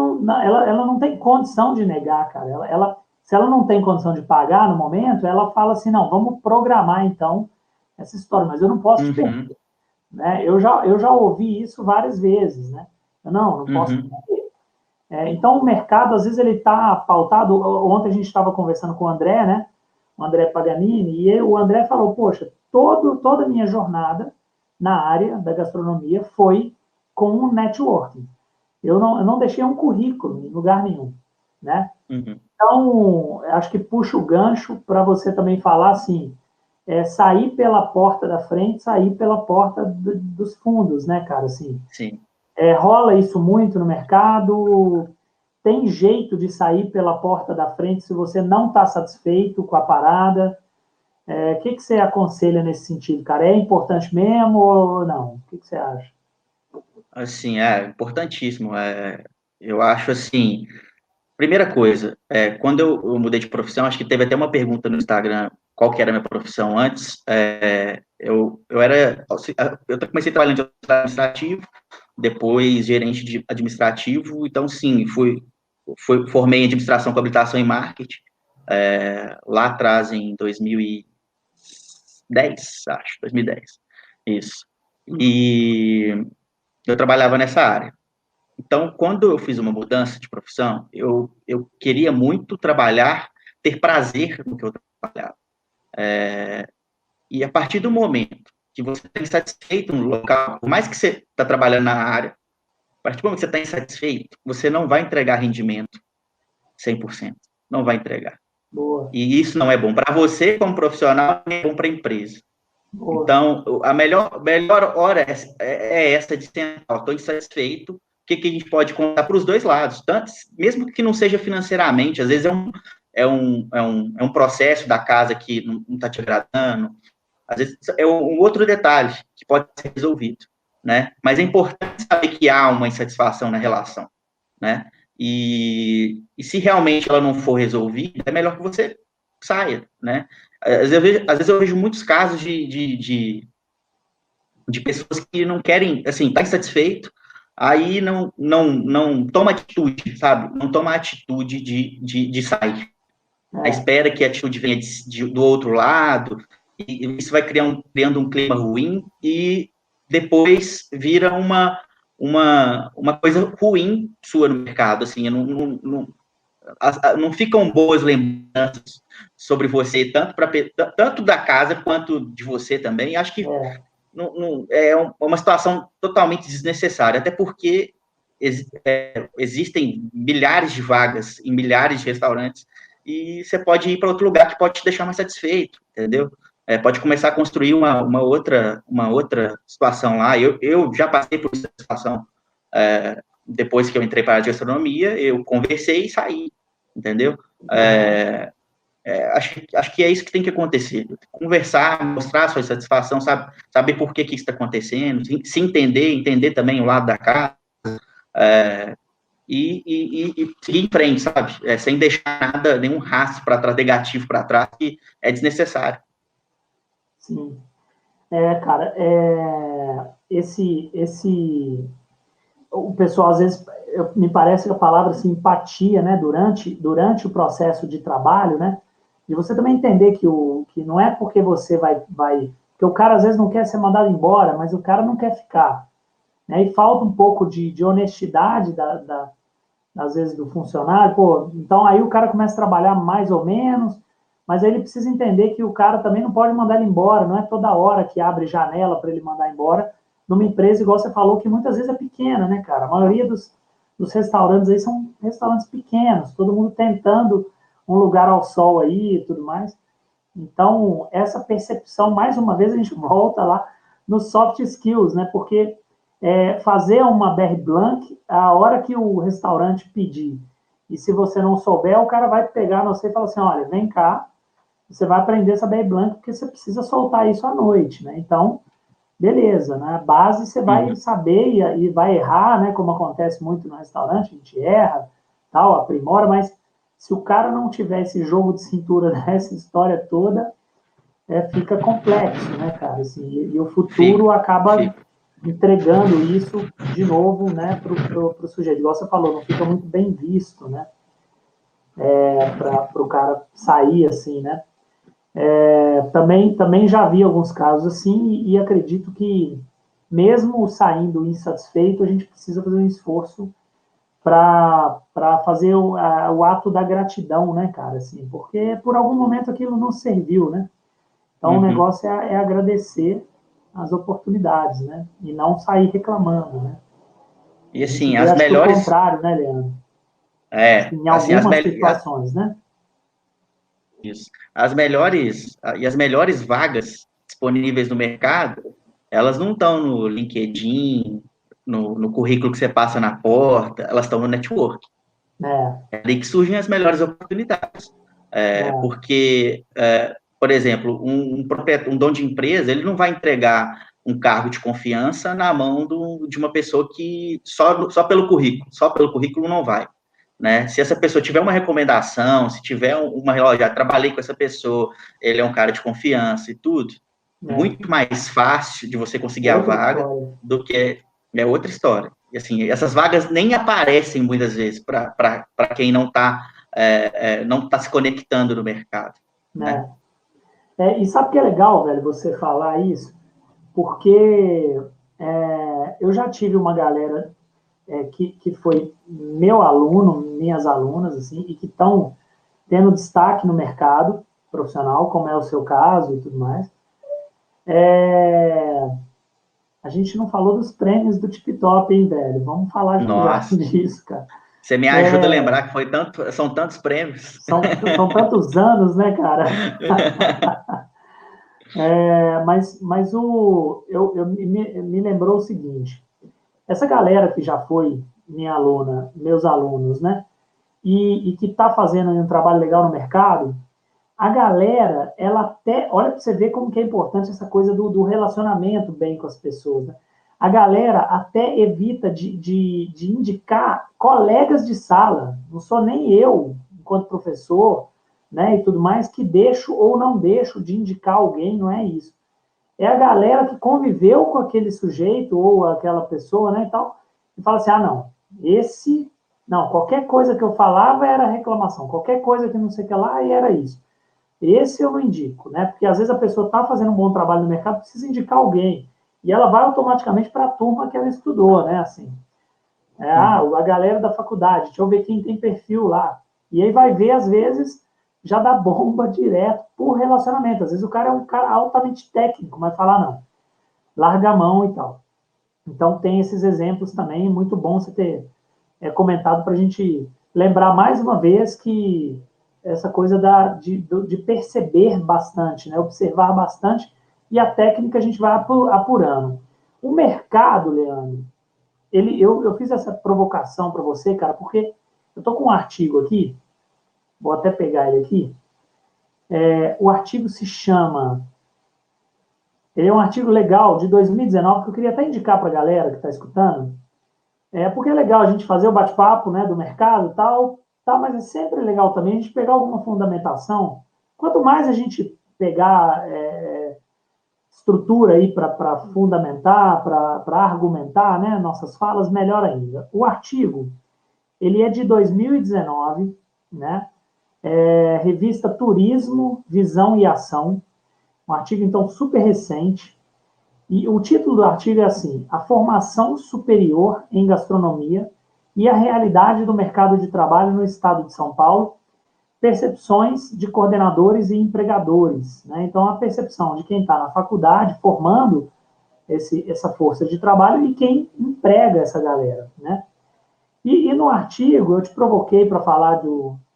A: ela não tem condição de negar, cara. Se ela não tem condição de pagar no momento, ela fala assim, não, vamos programar então essa história, mas eu não posso te perder.
B: Uhum,
A: Né? Eu já ouvi isso várias vezes, né? Não posso.
B: uhum,
A: Então, o mercado, às vezes, ele está pautado. Ontem a gente estava conversando com o André, né? O André Paganini, e o André falou: Poxa, toda a minha jornada na área da gastronomia foi com um networking. Eu não deixei um currículo em lugar nenhum, né?
B: uhum.
A: Então, acho que puxa o gancho para você também falar assim: sair pela porta da frente, sair pela porta dos fundos, né, cara? Assim,
B: Sim.
A: rola isso muito no mercado. Tem jeito de sair pela porta da frente se você não está satisfeito com a parada. O que você aconselha nesse sentido, cara? É importante mesmo ou não? O que você acha?
B: Assim, é importantíssimo. Eu acho assim, primeira coisa, quando eu mudei de profissão, acho que teve até uma pergunta no Instagram, qual que era a minha profissão antes. Eu era, eu comecei trabalhando de administrativo, depois gerente de administrativo, então sim, formei em administração com habilitação em marketing, lá atrás em 2010, acho, 2010, isso. E eu trabalhava nessa área. Então, quando eu fiz uma mudança de profissão, eu queria muito trabalhar, ter prazer no que eu trabalhava. E a partir do momento que você está insatisfeito no local, por mais que você está trabalhando na área, a partir do momento que você está insatisfeito, você não vai entregar rendimento 100%. Não vai entregar.
A: Boa,
B: E isso não é bom para você como profissional, nem é bom para a empresa.
A: boa.
B: Então, a melhor hora é essa de sentar, estou insatisfeito, o que a gente pode contar para os dois lados, tanto, mesmo que não seja financeiramente, às vezes é um processo da casa que não está te agradando, às vezes é um outro detalhe que pode ser resolvido, né? Mas é importante saber que há uma insatisfação na relação, né? E se realmente ela não for resolvida, é melhor que você saia, né? Às vezes eu vejo muitos casos de pessoas que não querem, assim, tá insatisfeito, aí não toma atitude, sabe? Não toma atitude de sair. A
A: É,
B: espera que a atitude venha do outro lado, e isso vai criando um clima ruim, e depois vira uma coisa ruim sua no mercado, assim, não ficam boas lembranças sobre você, tanto da casa quanto de você também. Acho que
A: é,
B: é uma situação totalmente desnecessária, até porque existem milhares de vagas em milhares de restaurantes e você pode ir para outro lugar que pode te deixar mais satisfeito, entendeu? Pode começar a construir uma outra situação lá. Eu já passei por essa situação. Depois que eu entrei para a gastronomia, eu conversei e saí, entendeu?
A: aham,
B: Acho que é isso que tem que acontecer. Conversar, mostrar a sua satisfação, saber por que isso está acontecendo, se entender também o lado da casa, e seguir em frente, sabe? Sem deixar nada, nenhum rastro para trás, negativo para trás, que é desnecessário.
A: sim. Cara, o pessoal às vezes, me parece que a palavra assim, empatia, né, durante o processo de trabalho, né, e você também entender que não é porque você que o cara às vezes não quer ser mandado embora, mas o cara não quer ficar, né, e falta um pouco de honestidade às vezes do funcionário, pô, então aí o cara começa a trabalhar mais ou menos, mas aí ele precisa entender que o cara também não pode mandar ele embora, não é toda hora que abre janela para ele mandar embora, numa empresa, igual você falou, que muitas vezes é pequena, né, cara? A maioria dos restaurantes aí são restaurantes pequenos, todo mundo tentando um lugar ao sol aí e tudo mais. Então, essa percepção, mais uma vez, a gente volta lá nos soft skills, né? Porque fazer uma BR Blanc, a hora que o restaurante pedir, e se você não souber, o cara vai pegar você e falar assim, olha, vem cá, você vai aprender essa BR Blanc porque você precisa soltar isso à noite, né? Então, beleza, né? A base você vai
B: Uhum.
A: saber e vai errar, né? Como acontece muito no restaurante, a gente erra, tal, aprimora, mas se o cara não tiver esse jogo de cintura nessa história toda, fica complexo, né, cara? Assim, e o futuro
B: Fica,
A: acaba
B: fica.
A: entregando isso de novo, né, pro sujeito. Igual você falou, não fica muito bem visto, né, para o cara sair assim, né. Também já vi alguns casos assim e acredito que mesmo saindo insatisfeito, a gente precisa fazer um esforço para fazer o ato da gratidão, né, cara, assim, porque por algum momento aquilo não serviu, né. Então, o
B: Uhum.
A: negócio é agradecer as oportunidades, né? E não sair reclamando, né?
B: E
A: A gente
B: assim,
A: vê, acho que o contrário, né, Leandro? Assim, em
B: assim,
A: algumas situações, né?
B: isso. As melhores vagas disponíveis no mercado, elas não estão no LinkedIn, no currículo que você passa na porta, elas estão no network.
A: É,
B: É ali que surgem as melhores oportunidades.
A: é,
B: Porque, por exemplo, um dono de empresa, ele não vai entregar um cargo de confiança na mão de uma pessoa que só pelo currículo não vai. Né? Se essa pessoa tiver uma recomendação, se tiver uma, ó, já trabalhei com essa pessoa, ele é um cara de confiança e tudo,
A: é.
B: muito mais fácil de você conseguir a
A: Outra
B: vaga
A: história.
B: do que outra história. E assim, essas vagas nem aparecem muitas vezes para quem não tá se conectando no mercado, né?
A: Né? E sabe o que é legal, velho, você falar isso? Porque eu já tive uma galera. que foi meu aluno, minhas alunas, assim, e que estão tendo destaque no mercado profissional, como é o seu caso e tudo mais. A gente não falou dos prêmios do TikTok, hein, velho? Vamos falar já já
B: Nossa,
A: disso, cara.
B: você me ajuda a lembrar que são tantos prêmios.
A: São tantos anos, né, cara? Mas me lembrou o seguinte: essa galera que já foi minha aluna, meus alunos, né, e que está fazendo um trabalho legal no mercado, a galera, ela até, olha para você ver como que é importante essa coisa do relacionamento bem com as pessoas, né? A galera até evita de indicar colegas de sala, não sou nem eu, enquanto professor, né, e tudo mais, que deixo ou não deixo de indicar alguém, não é isso. É a galera que conviveu com aquele sujeito ou aquela pessoa, né, e tal, e fala assim, não, não, qualquer coisa que eu falava era reclamação, qualquer coisa que não sei o que lá, e era isso. Esse eu não indico, né? Porque às vezes a pessoa está fazendo um bom trabalho no mercado, precisa indicar alguém. E ela vai automaticamente para a turma que ela estudou, né? Assim, a galera da faculdade, deixa eu ver quem tem perfil lá. E aí vai ver, às vezes, já dá bomba direto por relacionamento. Às vezes o cara é um cara altamente técnico, mas fala, não, larga a mão e tal. Então tem esses exemplos também, muito bom você ter comentado para a gente lembrar mais uma vez que essa coisa de perceber bastante, né? Observar bastante, e a técnica a gente vai apurando. O mercado, Leandro, eu fiz essa provocação para você, cara, porque eu estou com um artigo aqui, vou até pegar ele aqui. O artigo se chama. Ele é um artigo legal de 2019 que eu queria até indicar para a galera que está escutando. Porque é legal a gente fazer o bate-papo, né, do mercado e tal, mas é sempre legal também a gente pegar alguma fundamentação. Quanto mais a gente pegar estrutura aí para fundamentar, para argumentar, né, nossas falas, melhor ainda. O artigo, ele é de 2019, né, revista Turismo, Visão e Ação, um artigo, então, super recente. E o título do artigo é assim: A Formação Superior em Gastronomia e a Realidade do Mercado de Trabalho no Estado de São Paulo, percepções de coordenadores e empregadores. Né? Então, a percepção de quem está na faculdade formando essa força de trabalho e quem emprega essa galera. Né? E no artigo, eu te provoquei para falar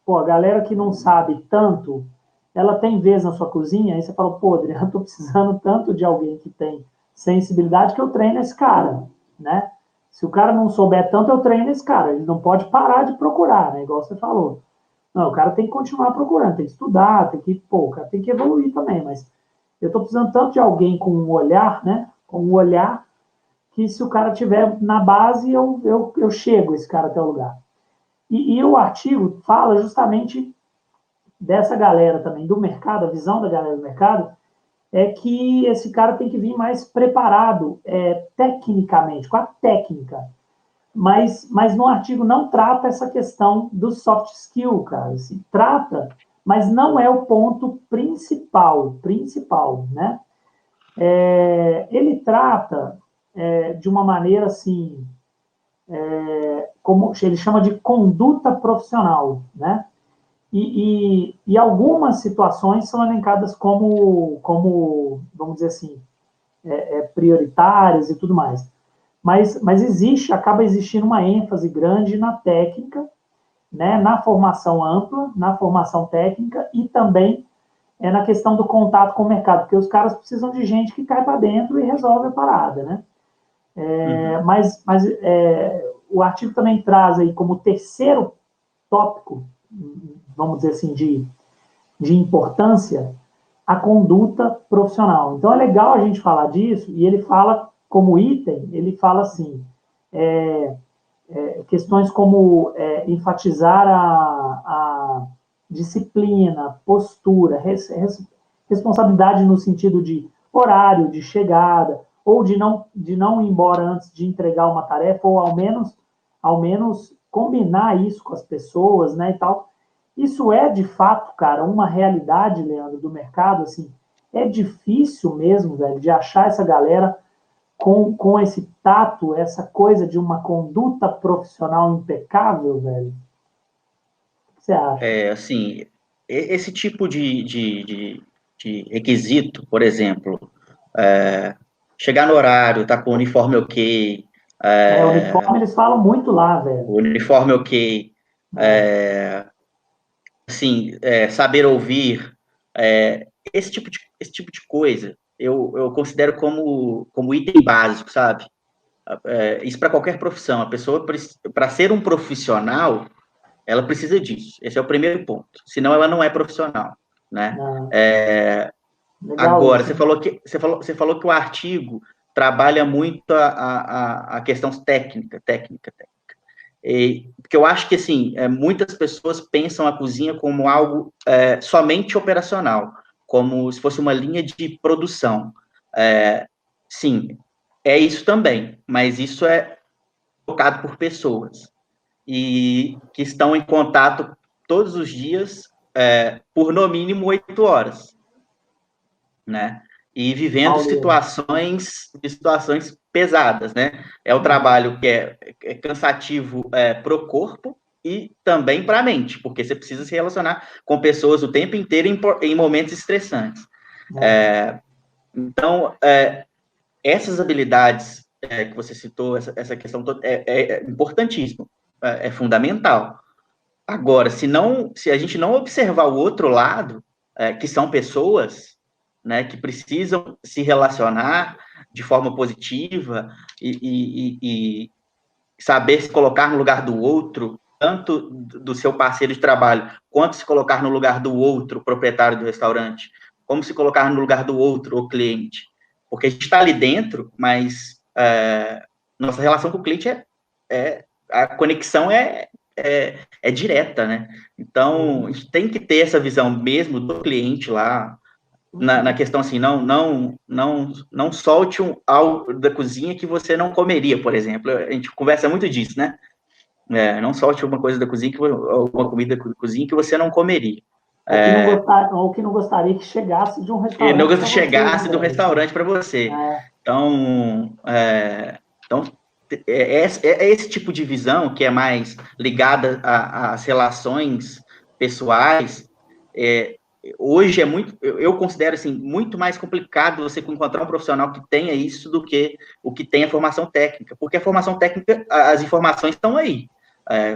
A: a galera que não sabe tanto, ela tem vez na sua cozinha, aí você fala, Adriano, eu estou precisando tanto de alguém que tem sensibilidade que eu treino esse cara, né? Se o cara não souber tanto, eu treino esse cara. Ele não pode parar de procurar, né? Igual você falou. Não, o cara tem que continuar procurando, tem que estudar, o cara tem que evoluir também, mas eu estou precisando tanto de alguém com um olhar, né? Com um olhar que se o cara tiver na base, eu chego esse cara até o lugar. E o artigo fala justamente dessa galera também do mercado, a visão da galera do mercado, é que esse cara tem que vir mais preparado tecnicamente, com a técnica. Mas no artigo não trata essa questão do soft skill, cara. Se trata, mas não é o ponto principal, né? Ele trata de uma maneira assim, como ele chama de conduta profissional, né? E algumas situações são elencadas como vamos dizer assim, prioritárias e tudo mais. Mas acaba existindo uma ênfase grande na técnica, né, na formação ampla, na formação técnica e também na questão do contato com o mercado, porque os caras precisam de gente que cai para dentro e resolve a parada, né? Mas o artigo também traz aí como terceiro tópico, vamos dizer assim, de importância, a conduta profissional. Então é legal a gente falar disso, e ele fala como item, ele fala assim, questões como enfatizar a disciplina, postura, responsabilidade no sentido de horário, de chegada, ou de não ir embora antes de entregar uma tarefa, ou ao menos combinar isso com as pessoas, né, e tal. Isso é, de fato, cara, uma realidade, Leandro, do mercado, assim, é difícil mesmo, velho, de achar essa galera com esse tato, essa coisa de uma conduta profissional impecável, velho? O que você acha?
B: Assim, esse tipo de requisito, por exemplo, chegar no horário, tá com o uniforme ok,
A: O uniforme eles falam muito lá, velho.
B: o uniforme ok, assim, saber ouvir, esse tipo de coisa, eu considero como item básico, sabe? Isso para qualquer profissão. A pessoa, para ser um profissional, ela precisa disso. Esse é o primeiro ponto. Senão, ela não é profissional, né?
A: Legal
B: Agora,
A: isso.
B: você falou que o artigo trabalha muito a questão técnica. Porque eu acho que, assim, muitas pessoas pensam a cozinha como algo somente operacional, como se fosse uma linha de produção. Sim, é isso também, mas isso é tocado por pessoas e que estão em contato todos os dias por no mínimo 8 horas, né? E vivendo situações pesadas, né? É o trabalho que é cansativo para o corpo e também para a mente, porque você precisa se relacionar com pessoas o tempo inteiro em momentos estressantes. Então, essas habilidades que você citou, essa questão é importantíssimo, é fundamental. Agora, se a gente não observar o outro lado, que são pessoas, né, que precisam se relacionar de forma positiva e saber se colocar no lugar do outro, tanto do seu parceiro de trabalho, quanto se colocar no lugar do outro, proprietário do restaurante, como se colocar no lugar do outro, o cliente. Porque a gente está ali dentro, mas nossa relação com o cliente a conexão é direta, né? Então, a gente tem que ter essa visão mesmo do cliente lá, na questão assim, não solte algo da cozinha que você não comeria, por exemplo. A gente conversa muito disso, né? Não solte alguma coisa da cozinha, alguma comida da cozinha que você não comeria.
A: Ou que não gostaria que chegasse de um
B: E
A: restaurante.
B: não chegasse de um restaurante para você. Então, é esse tipo de visão que é mais ligada às relações pessoais. Hoje eu considero assim, muito mais complicado você encontrar um profissional que tenha isso do que o que tem a formação técnica, porque a formação técnica, as informações estão aí,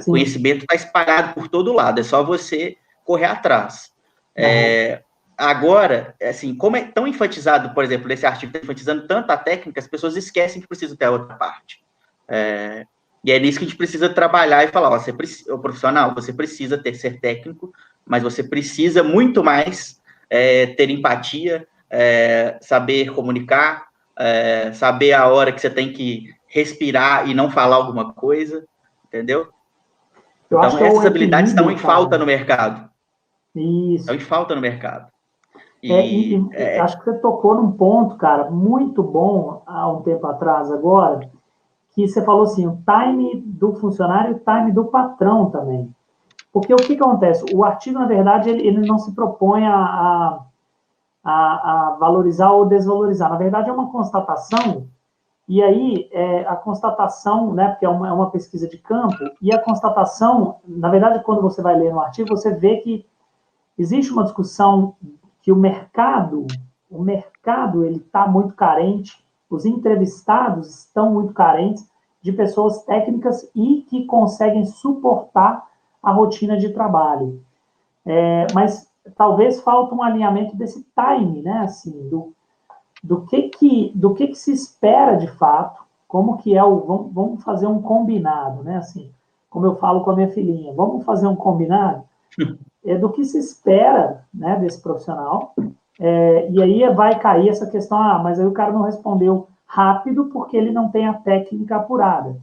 B: o conhecimento está espalhado por todo lado, é só você correr atrás. Agora, assim, como é tão enfatizado, por exemplo, nesse artigo, está enfatizando tanto a técnica, as pessoas esquecem que precisa ter a outra parte. E é nisso que a gente precisa trabalhar e falar, o profissional, você precisa ser técnico, mas você precisa muito mais ter empatia, saber comunicar, saber a hora que você tem que respirar e não falar alguma coisa, entendeu? Então, essas habilidades estão em falta no mercado.
A: Isso.
B: Estão em falta no mercado.
A: Acho que você tocou num ponto, cara, muito bom há um tempo atrás agora, que você falou assim, o time do funcionário e o time do patrão também. Porque o que acontece? O artigo, na verdade, ele não se propõe a valorizar ou desvalorizar. Na verdade, é uma constatação, e aí a constatação, né, porque é uma pesquisa de campo, e a constatação, na verdade, quando você vai ler no artigo, você vê que existe uma discussão que o mercado ele está muito carente, os entrevistados estão muito carentes de pessoas técnicas e que conseguem suportar a rotina de trabalho. Mas talvez falta um alinhamento desse time, né? Assim, do que se espera de fato, como que é vamos fazer um combinado, né? Assim, como eu falo com a minha filhinha, vamos fazer um combinado do que se espera, né, desse profissional. E aí vai cair essa questão, mas aí o cara não respondeu rápido porque ele não tem a técnica apurada.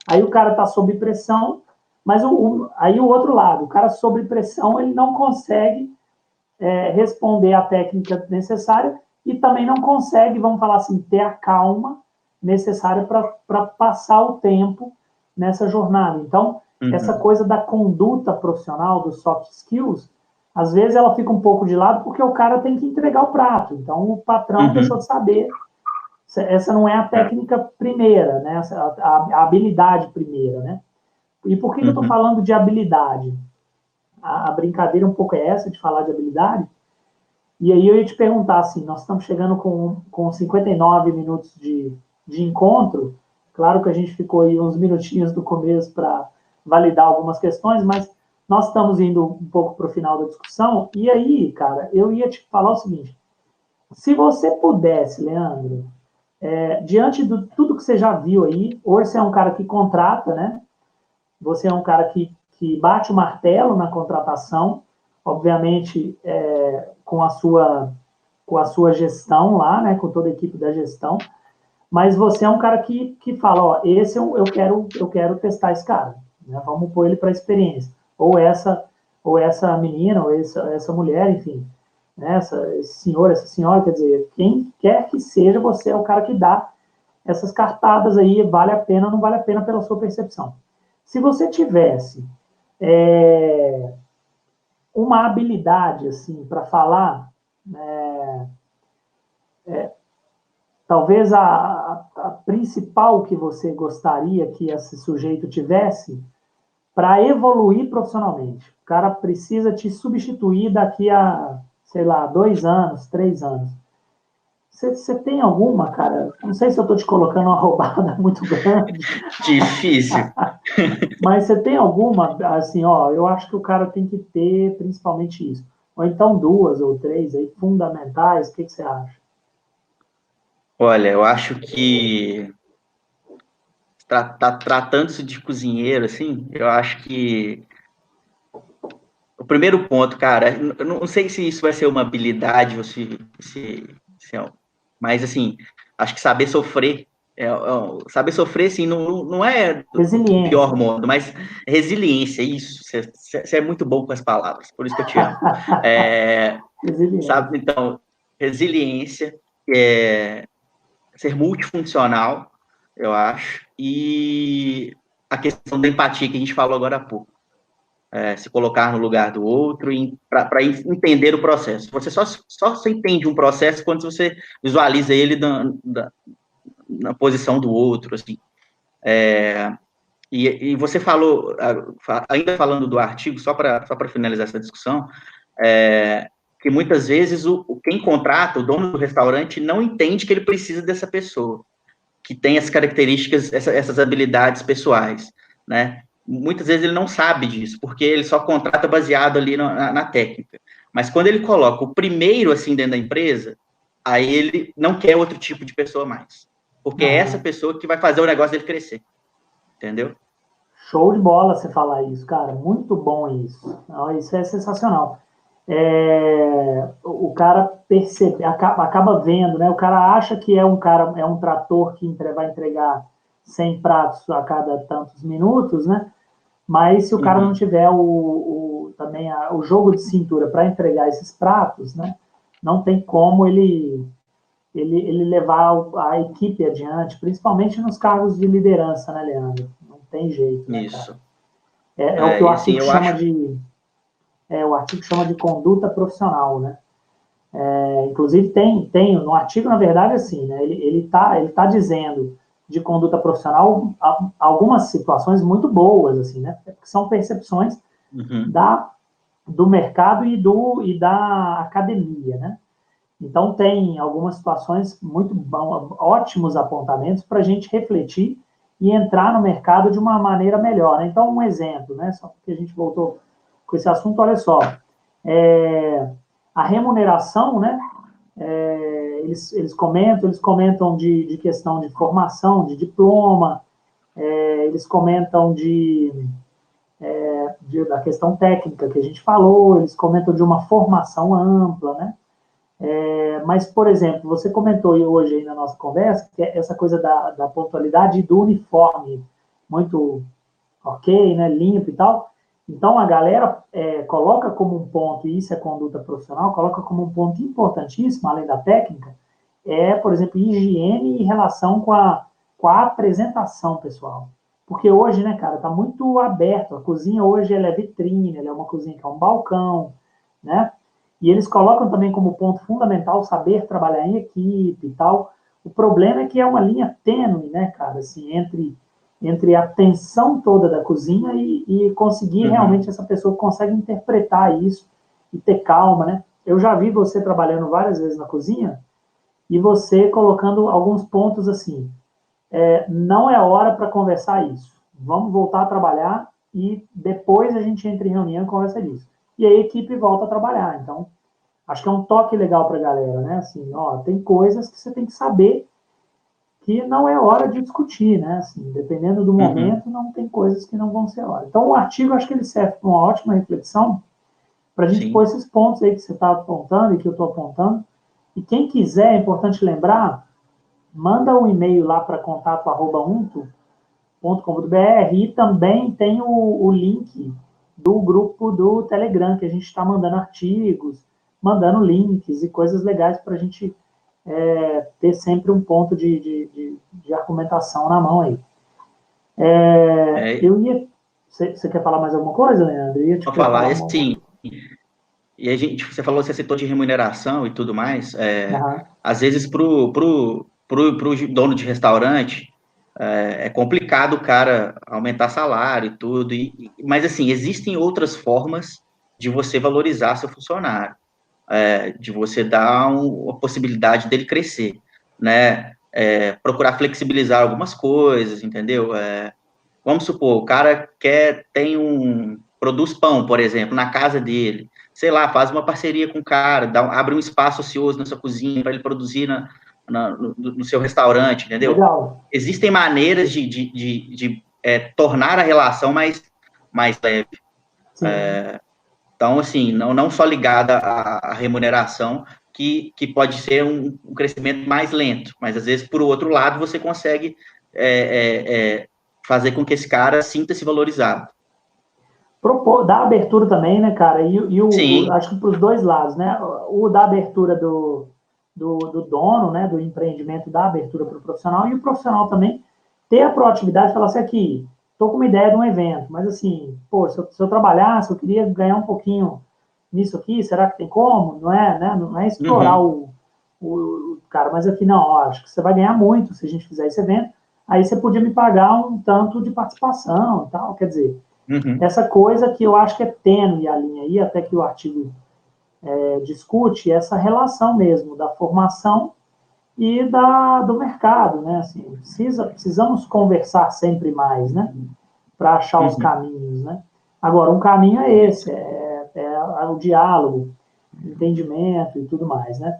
A: Aí o cara está sob pressão, mas aí o outro lado, o cara sob pressão, ele não consegue responder a técnica necessária e também não consegue, vamos falar assim, ter a calma necessária para passar o tempo nessa jornada. Então, essa coisa da conduta profissional, dos soft skills, às vezes ela fica um pouco de lado porque o cara tem que entregar o prato. Então, o patrão deixou de saber essa não é a técnica primeira, né? A habilidade primeira, né? E por que eu estou falando de habilidade? A brincadeira um pouco é essa, de falar de habilidade. E aí eu ia te perguntar, assim, nós estamos chegando com 59 minutos de encontro. Claro que a gente ficou aí uns minutinhos do começo para validar algumas questões, mas nós estamos indo um pouco para o final da discussão. E aí, cara, eu ia te falar o seguinte. Se você pudesse, Leandro, diante de tudo que você já viu aí, hoje você é um cara que contrata, né? Você é um cara que bate o martelo na contratação, obviamente com a sua gestão lá, né? Com toda a equipe da gestão, mas você é um cara que fala, ó, esse eu quero testar esse cara, né? Vamos pôr ele para experiência. Ou essa menina, ou essa mulher, enfim, né? Esse senhor, essa senhora, quer dizer, quem quer que seja, você é o cara que dá essas cartadas aí, vale a pena ou não vale a pena pela sua percepção. Se você tivesse uma habilidade, assim, para falar, talvez a principal que você gostaria que esse sujeito tivesse para evoluir profissionalmente. O cara precisa te substituir daqui a, sei lá, 2 anos, 3 anos. Você tem alguma, cara? Não sei se eu estou te colocando uma roubada muito grande.
B: Difícil.
A: Mas você tem alguma, assim, ó, eu acho que o cara tem que ter principalmente isso. Ou então 2 ou 3 aí, fundamentais, o que você acha?
B: Olha, eu acho que tratando-se de cozinheiro, assim, eu acho que o primeiro ponto, cara, eu não sei se isso vai ser uma habilidade ou mas assim, acho que saber sofrer, saber sofrer, assim, não é do pior
A: Resiliência.
B: modo, mas resiliência, isso, você é muito bom com as palavras, por isso que eu te amo.
A: Resiliência.
B: Sabe, então, resiliência, ser multifuncional, eu acho, e a questão da empatia que a gente falou agora há pouco. Se colocar no lugar do outro para entender o processo. Você só entende um processo quando você visualiza ele na posição do outro, assim. E você falou, ainda falando do artigo, só para finalizar essa discussão, que muitas vezes quem contrata, o dono do restaurante, não entende que ele precisa dessa pessoa, que tem as características, essas habilidades pessoais, né? Muitas vezes ele não sabe disso, porque ele só contrata baseado ali na técnica. Mas quando ele coloca o primeiro, assim, dentro da empresa, aí ele não quer outro tipo de pessoa mais. Porque é essa pessoa que vai fazer o negócio dele crescer. Entendeu?
A: Show de bola você falar isso, cara. Muito bom isso. Isso é sensacional. O cara percebe, acaba vendo, né? O cara acha que é um trator que vai entregar 100 pratos a cada tantos minutos, né? Mas se o cara não tiver também o jogo de cintura para entregar esses pratos, né? Não tem como ele levar a equipe adiante, principalmente nos cargos de liderança, né, Leandro? Não tem jeito, né, cara?
B: Isso.
A: É o que o
B: Assim,
A: artigo chama de conduta profissional, né? Inclusive tem no artigo, na verdade, assim, né? Ele tá dizendo de conduta profissional algumas situações muito boas, assim, né? Que são percepções do mercado e da academia, né? Então tem algumas situações muito ótimos apontamentos para a gente refletir e entrar no mercado de uma maneira melhor, né? Então um exemplo, né? Só porque a gente voltou com esse assunto, olha só, a remuneração, né? Eles comentam de questão de formação, de diploma, eles comentam da questão técnica que a gente falou, eles comentam de uma formação ampla, né? Mas, por exemplo, você comentou hoje aí na nossa conversa que é essa coisa da pontualidade e do uniforme, muito ok, né, limpo e tal. Então, a galera coloca como um ponto, e isso é conduta profissional, coloca como um ponto importantíssimo, além da técnica, por exemplo, higiene em relação com a apresentação, pessoal. Porque hoje, né, cara, tá muito aberto. A cozinha hoje ela é vitrine, ela é uma cozinha que é um balcão, né? E eles colocam também como ponto fundamental saber trabalhar em equipe e tal. O problema é que é uma linha tênue, né, cara, assim, entre a tensão toda da cozinha e conseguir realmente essa pessoa que consegue interpretar isso e ter calma, né? Eu já vi você trabalhando várias vezes na cozinha e você colocando alguns pontos assim, não é hora para conversar isso. Vamos voltar a trabalhar e depois a gente entra em reunião e conversa disso. E aí a equipe volta a trabalhar. Então, acho que é um toque legal para a galera, né? Assim, ó, tem coisas que você tem que saber que não é hora de discutir, né? Assim, dependendo do momento, não tem coisas que não vão ser hora. Então, o artigo, acho que ele serve para uma ótima reflexão para a gente pôr esses pontos aí que você está apontando e que eu estou apontando. E quem quiser, é importante lembrar, manda um e-mail lá para contato@unto.com.br e também tem o link do grupo do Telegram, que a gente está mandando artigos, mandando links e coisas legais para a gente ter sempre um ponto de argumentação na mão aí. Eu ia... Você quer falar mais alguma coisa, Leandro? Eu ia te
B: falar, sim. E a gente, você falou, você citou de remuneração e tudo mais. Às vezes, pro dono de restaurante, é complicado o cara aumentar salário e tudo. Mas, assim, existem outras formas de você valorizar seu funcionário, de você dar a possibilidade dele crescer, né? Procurar flexibilizar algumas coisas, entendeu? Vamos supor, o cara produz pão, por exemplo, na casa dele, sei lá, faz uma parceria com o cara, abre um espaço ocioso na sua cozinha para ele produzir no seu restaurante, entendeu?
A: Legal.
B: Existem maneiras de tornar a relação mais leve. Então, assim, não só ligada à remuneração, que pode ser um crescimento mais lento, mas às vezes, por outro lado, você consegue fazer com que esse cara sinta-se valorizado.
A: Dar abertura também, né, cara? Acho que para os dois lados, né? O da abertura do dono, né, do empreendimento, da abertura para o profissional, e o profissional também ter a proatividade de falar assim, aqui, estou com uma ideia de um evento, mas assim, pô, se eu trabalhasse, eu queria ganhar um pouquinho nisso aqui, será que tem como? Não é, né? Não é explorar o cara, mas aqui, não, ó, acho que você vai ganhar muito se a gente fizer esse evento, aí você podia me pagar um tanto de participação e tal, quer dizer, essa coisa que eu acho que é tênue a linha aí, até que o artigo discute, essa relação mesmo da formação e do mercado, né? Assim, precisamos conversar sempre mais, né? Para achar os caminhos, né? Agora, um caminho é esse, o diálogo, entendimento e tudo mais, né?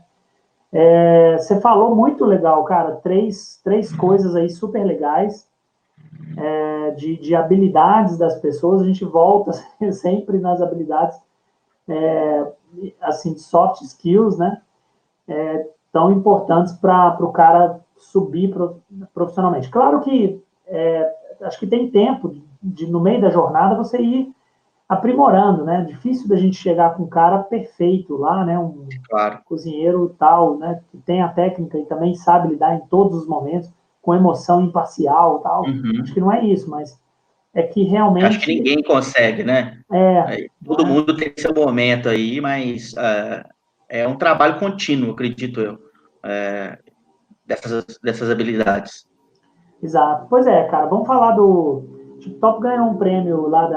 A: Você falou muito legal, cara, três coisas aí super legais, de habilidades das pessoas, a gente volta sempre nas habilidades, assim, de soft skills, né? Tão importantes para o cara subir profissionalmente. Claro que acho que tem tempo no meio da jornada, você ir aprimorando, né? Difícil da gente chegar com um cara perfeito lá, né? Um cozinheiro tal, né? Que tem a técnica e também sabe lidar em todos os momentos, com emoção imparcial tal. Acho que não é isso, mas é que realmente...
B: Acho que ninguém consegue, né? Todo mundo tem seu momento aí, mas é um trabalho contínuo, acredito eu, dessas habilidades.
A: Exato. Pois é, cara, vamos falar do... O TikTok ganhou um prêmio lá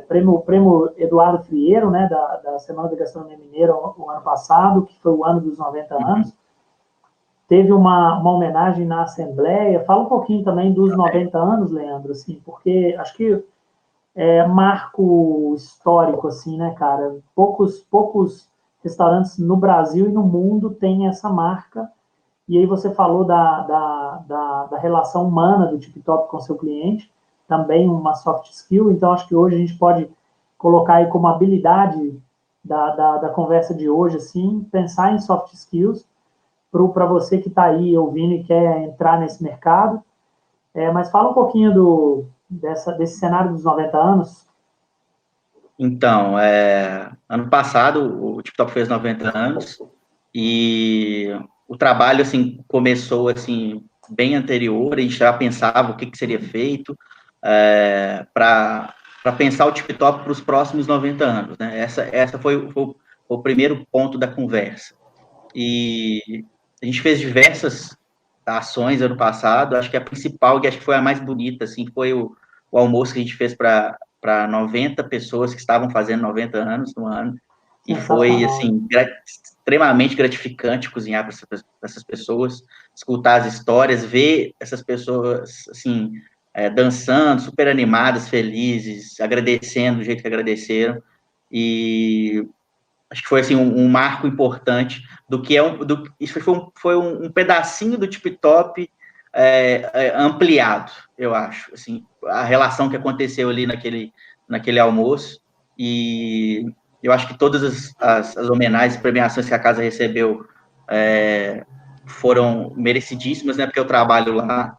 A: prêmio Eduardo Frieiro, né, da Semana da Gastronomia Mineira o ano passado, que foi o ano dos 90 anos. Teve uma homenagem na Assembleia. Fala um pouquinho também dos 90 anos, Leandro, assim, porque acho que marco histórico, assim, né, cara? Poucos restaurantes no Brasil e no mundo têm essa marca. E aí você falou da relação humana do TikTok com seu cliente, também uma soft skill. Então, acho que hoje a gente pode colocar aí como habilidade da conversa de hoje, assim, pensar em soft skills para você que está aí ouvindo e quer entrar nesse mercado. Mas fala um pouquinho desse cenário dos 90 anos.
B: Então, ano passado o TikTok fez 90 anos e o trabalho, assim, começou, assim, bem anterior, a gente já pensava o que seria feito para pensar o TikTok para os próximos 90 anos, né? Essa foi o primeiro ponto da conversa. e a gente fez diversas ações ano passado. Acho que a principal, que acho que foi a mais bonita, assim, foi o almoço que a gente fez para 90 pessoas que estavam fazendo 90 anos no ano, e foi, assim, extremamente gratificante cozinhar para essas pessoas, escutar as histórias, ver essas pessoas, assim, dançando, super animadas, felizes, agradecendo do jeito que agradeceram, e acho que foi, assim, um marco importante do que isso foi um pedacinho do Tip Top ampliado, eu acho, assim, a relação que aconteceu ali naquele almoço, e eu acho que todas as homenagens e premiações que a casa recebeu foram merecidíssimas, né, porque eu trabalho lá,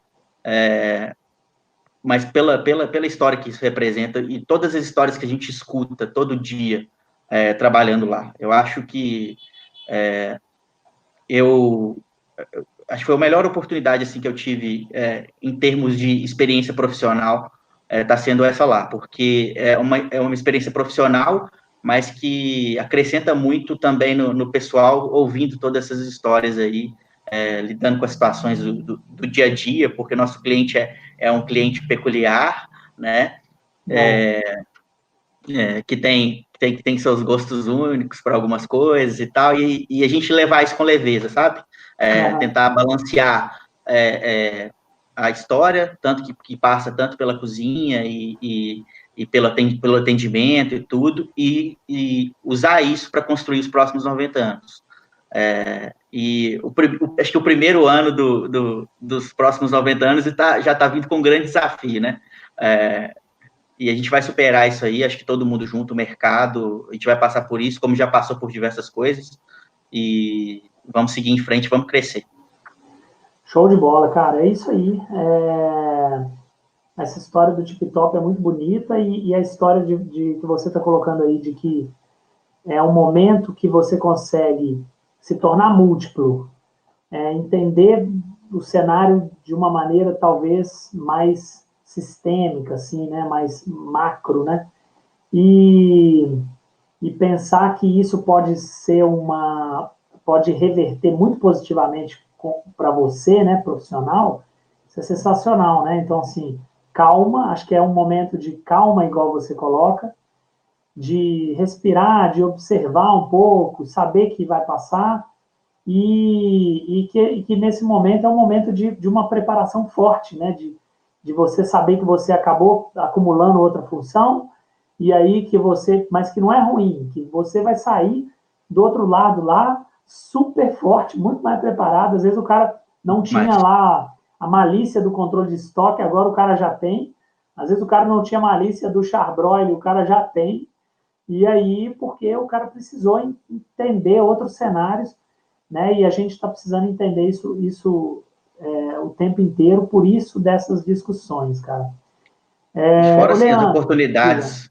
B: mas pela história que isso representa e todas as histórias que a gente escuta todo dia trabalhando lá. Eu acho que eu acho que foi a melhor oportunidade assim que eu tive em termos de experiência profissional, tá sendo essa lá, porque é uma experiência profissional, mas que acrescenta muito também no pessoal, ouvindo todas essas histórias aí, lidando com as situações do dia a dia, porque nosso cliente é um cliente peculiar, né? Que tem seus gostos únicos para algumas coisas e tal, e a gente levar isso com leveza, sabe? Tentar balancear a história, tanto que passa tanto pela cozinha e pelo atendimento e tudo, e usar isso para construir os próximos 90 anos. Acho que o primeiro ano dos próximos 90 anos já está vindo com um grande desafio, né? E a gente vai superar isso aí, acho que todo mundo junto, o mercado, a gente vai passar por isso, como já passou por diversas coisas, e vamos seguir em frente, vamos crescer.
A: Show de bola, cara, é isso aí. Essa história do Tip Top é muito bonita, e a história de que você está colocando aí, de que é um momento que você consegue se tornar múltiplo, entender o cenário de uma maneira talvez mais sistêmica, assim, né, mais macro, né, e pensar que isso pode reverter muito positivamente para você, né, profissional, isso é sensacional, né? Então, assim, calma, acho que é um momento de calma, igual você coloca, de respirar, de observar um pouco, saber que vai passar, e que nesse momento é um momento de uma preparação forte, né? De você saber que você acabou acumulando outra função, e aí mas que não é ruim, que você vai sair do outro lado lá super forte, muito mais preparado. Às vezes o cara não tinha lá a malícia do controle de estoque, agora o cara já tem. Às vezes o cara não tinha malícia do charbroil, o cara já tem. E aí, porque o cara precisou entender outros cenários, né? E a gente está precisando entender isso o tempo inteiro, por isso dessas discussões, cara.
B: E fora assim, as
A: Leandro,
B: oportunidades,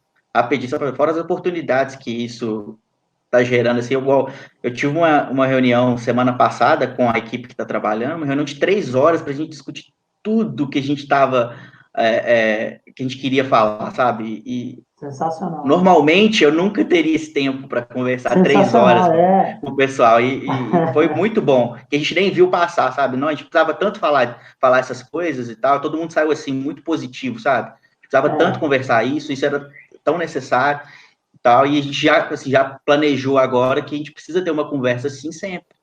B: fora as oportunidades que isso está gerando, assim, eu tive uma reunião semana passada com a equipe que está trabalhando, uma reunião de 3 horas para a gente discutir tudo que a gente estava, que a gente queria falar, sabe? E
A: sensacional.
B: normalmente eu nunca teria esse tempo para conversar 3 horas com o pessoal, e foi muito bom, que a gente nem viu passar, sabe? Não, a gente precisava tanto falar essas coisas e tal, todo mundo saiu assim, muito positivo, sabe? Precisava tanto conversar isso era tão necessário e tal, e a gente já planejou agora que a gente precisa ter uma conversa assim sempre,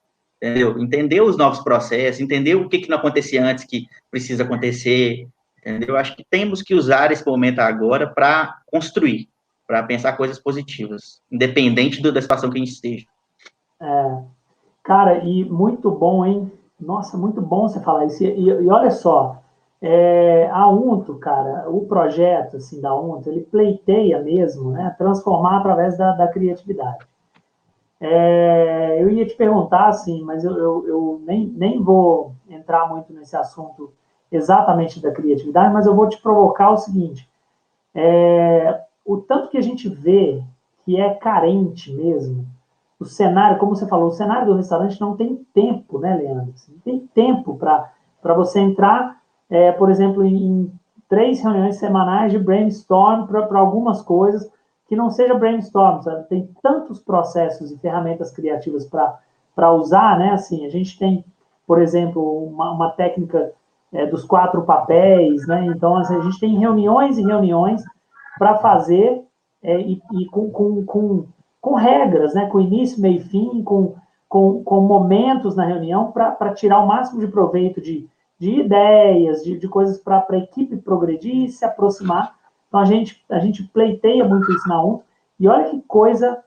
B: entendeu? Entender os novos processos, entender o que não acontecia antes que precisa acontecer, entendeu? Acho que temos que usar esse momento agora para construir, para pensar coisas positivas, independente da situação que a gente esteja.
A: Cara, e muito bom, hein? Nossa, muito bom você falar isso. E olha só, a Unto, cara, o projeto assim, da Unto, ele pleiteia mesmo, né? Transformar através da criatividade. Eu ia te perguntar, assim, mas eu nem vou entrar muito nesse assunto exatamente da criatividade, mas eu vou te provocar o seguinte: o tanto que a gente vê que é carente mesmo, o cenário, como você falou, o cenário do restaurante não tem tempo, né, Leandro? Não tem tempo para você entrar, por exemplo, em 3 reuniões semanais de brainstorm para algumas coisas que não seja brainstorm, sabe? Tem tantos processos e ferramentas criativas usar, né? Assim, a gente tem, por exemplo, uma técnica dos 4 papéis, né? Então, assim, a gente tem reuniões e reuniões para fazer e com regras, né? Com início, meio e fim, com momentos na reunião para tirar o máximo de proveito de ideias, de coisas para a equipe progredir e se aproximar. Então, a gente pleiteia muito isso na UNT. E olha que coisa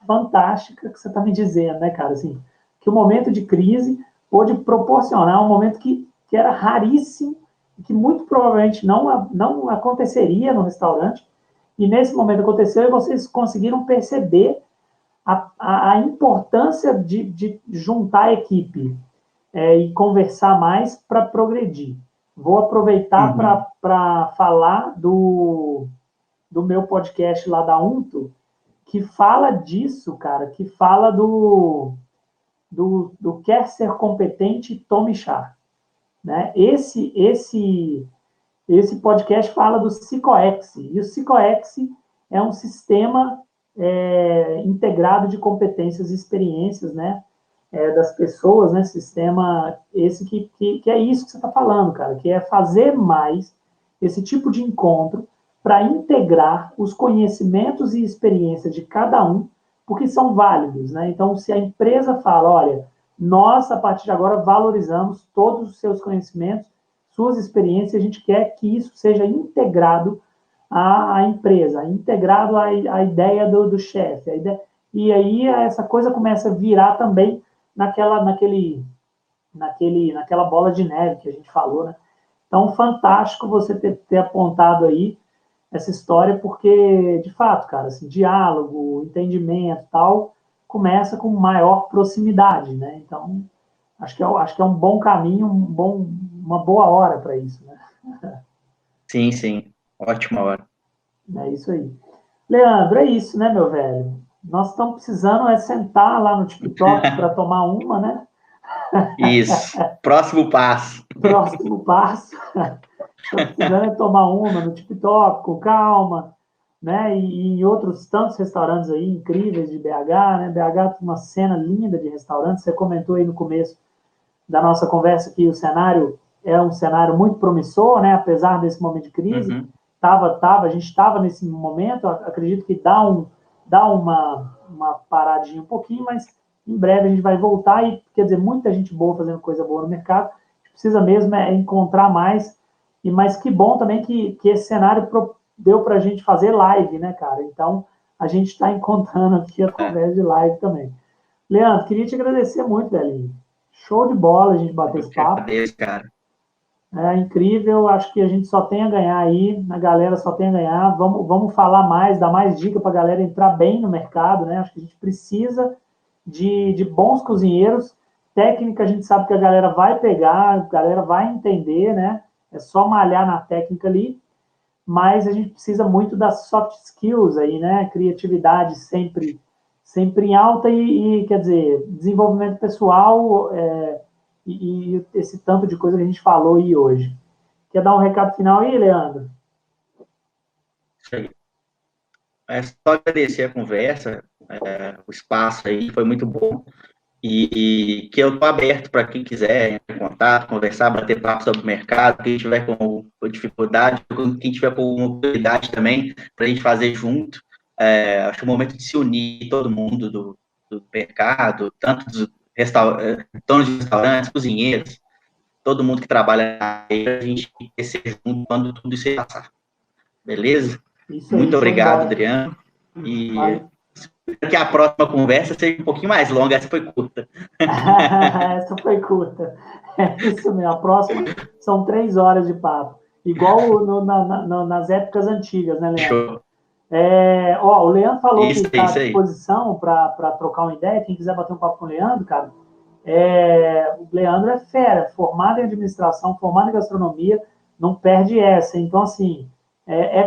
A: fantástica que você está me dizendo, né, cara? Assim, que o momento de crise pôde proporcionar um momento que era raríssimo e que muito provavelmente não aconteceria no restaurante. E nesse momento aconteceu e vocês conseguiram perceber a importância de juntar a equipe e conversar mais para progredir. Vou aproveitar para falar do meu podcast lá da Unto, que fala disso, cara, que fala do quer ser competente, tome chá. Né? Esse podcast fala do Psicoex, e o Psicoex é um sistema integrado de competências e experiências, né? Das pessoas, né? Sistema esse que é isso que você está falando, cara, que é fazer mais esse tipo de encontro para integrar os conhecimentos e experiências de cada um, porque são válidos, né? Então, se a empresa fala, olha, nós, a partir de agora, valorizamos todos os seus conhecimentos, suas experiências, a gente quer que isso seja integrado à empresa, integrado à ideia do chefe. E aí essa coisa começa a virar também naquela bola de neve que a gente falou, né? Então, fantástico você ter apontado aí essa história, porque, de fato, cara, assim, diálogo, entendimento tal, começa com maior proximidade, né? Então, acho que é um bom caminho, uma boa hora para isso, né?
B: Sim, sim. Ótima hora.
A: É isso aí. Leandro, é isso, né, meu velho? Nós estamos precisando sentar lá no TikTok para tomar uma, né?
B: Isso. Próximo passo.
A: Próximo passo. Estou precisando tomar uma no TikTok, com calma, né? E em outros tantos restaurantes aí incríveis de BH, né? BH tem uma cena linda de restaurantes. Você comentou aí no começo da nossa conversa que o cenário é um cenário muito promissor, né? Apesar desse momento de crise, a gente estava nesse momento. Acredito que dá uma paradinha um pouquinho, mas em breve a gente vai voltar e quer dizer muita gente boa fazendo coisa boa no mercado. A gente precisa mesmo encontrar mais. Mas que bom também que esse cenário deu para a gente fazer live, né, cara? Então, a gente está encontrando aqui através de live também. Leandro, queria te agradecer muito, velhinho. Show de bola a gente bater esse papo.
B: Agradeço, cara.
A: É incrível, acho que a gente só tem a ganhar aí, a galera só tem a ganhar. Vamos falar mais, dar mais dica para a galera entrar bem no mercado, né? Acho que a gente precisa de bons cozinheiros. Técnica, a gente sabe que a galera vai pegar, a galera vai entender, né? É só malhar na técnica ali, mas a gente precisa muito das soft skills aí, né? Criatividade sempre em alta quer dizer, desenvolvimento pessoal e esse tanto de coisa que a gente falou aí hoje. Quer dar um recado final aí, Leandro?
B: Isso aí. É só agradecer a conversa, o espaço aí, foi muito bom. E que eu estou aberto para quem quiser entrar em contato, conversar, bater papo sobre o mercado, quem tiver com dificuldade, quem tiver com mobilidade também, para a gente fazer junto. Acho que é o momento de se unir todo mundo do mercado, tanto dos donos de restaurantes, cozinheiros, todo mundo que trabalha aí, para a gente crescer junto quando tudo isso passar. Beleza?
A: Isso aí,
B: Muito obrigado, Adriano. E espero que a próxima conversa seja um pouquinho mais longa, essa foi curta.
A: Essa foi curta. É isso mesmo. A próxima são 3 horas de papo. Igual nas épocas antigas, né, Leandro? O Leandro falou que está à disposição para trocar uma ideia. Quem quiser bater um papo com o Leandro, cara, o Leandro é fera, formado em administração, formado em gastronomia, não perde essa. Então, assim,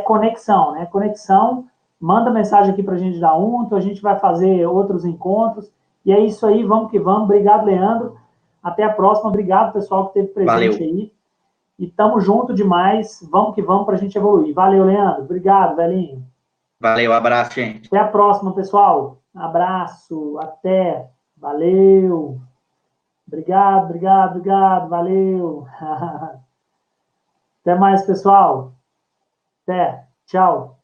A: conexão, né? Conexão, manda mensagem aqui para a gente dar a gente vai fazer outros encontros. E é isso aí, vamos que vamos. Obrigado, Leandro. Até a próxima. Obrigado, pessoal, que esteve presente aí. E tamo junto demais. Vamos que vamos para a gente evoluir. Valeu, Leandro. Obrigado, velhinho.
B: Valeu, abraço, gente.
A: Até a próxima, pessoal. Abraço, até. Valeu. Obrigado, obrigado, obrigado. Valeu. Até mais, pessoal. Até. Tchau.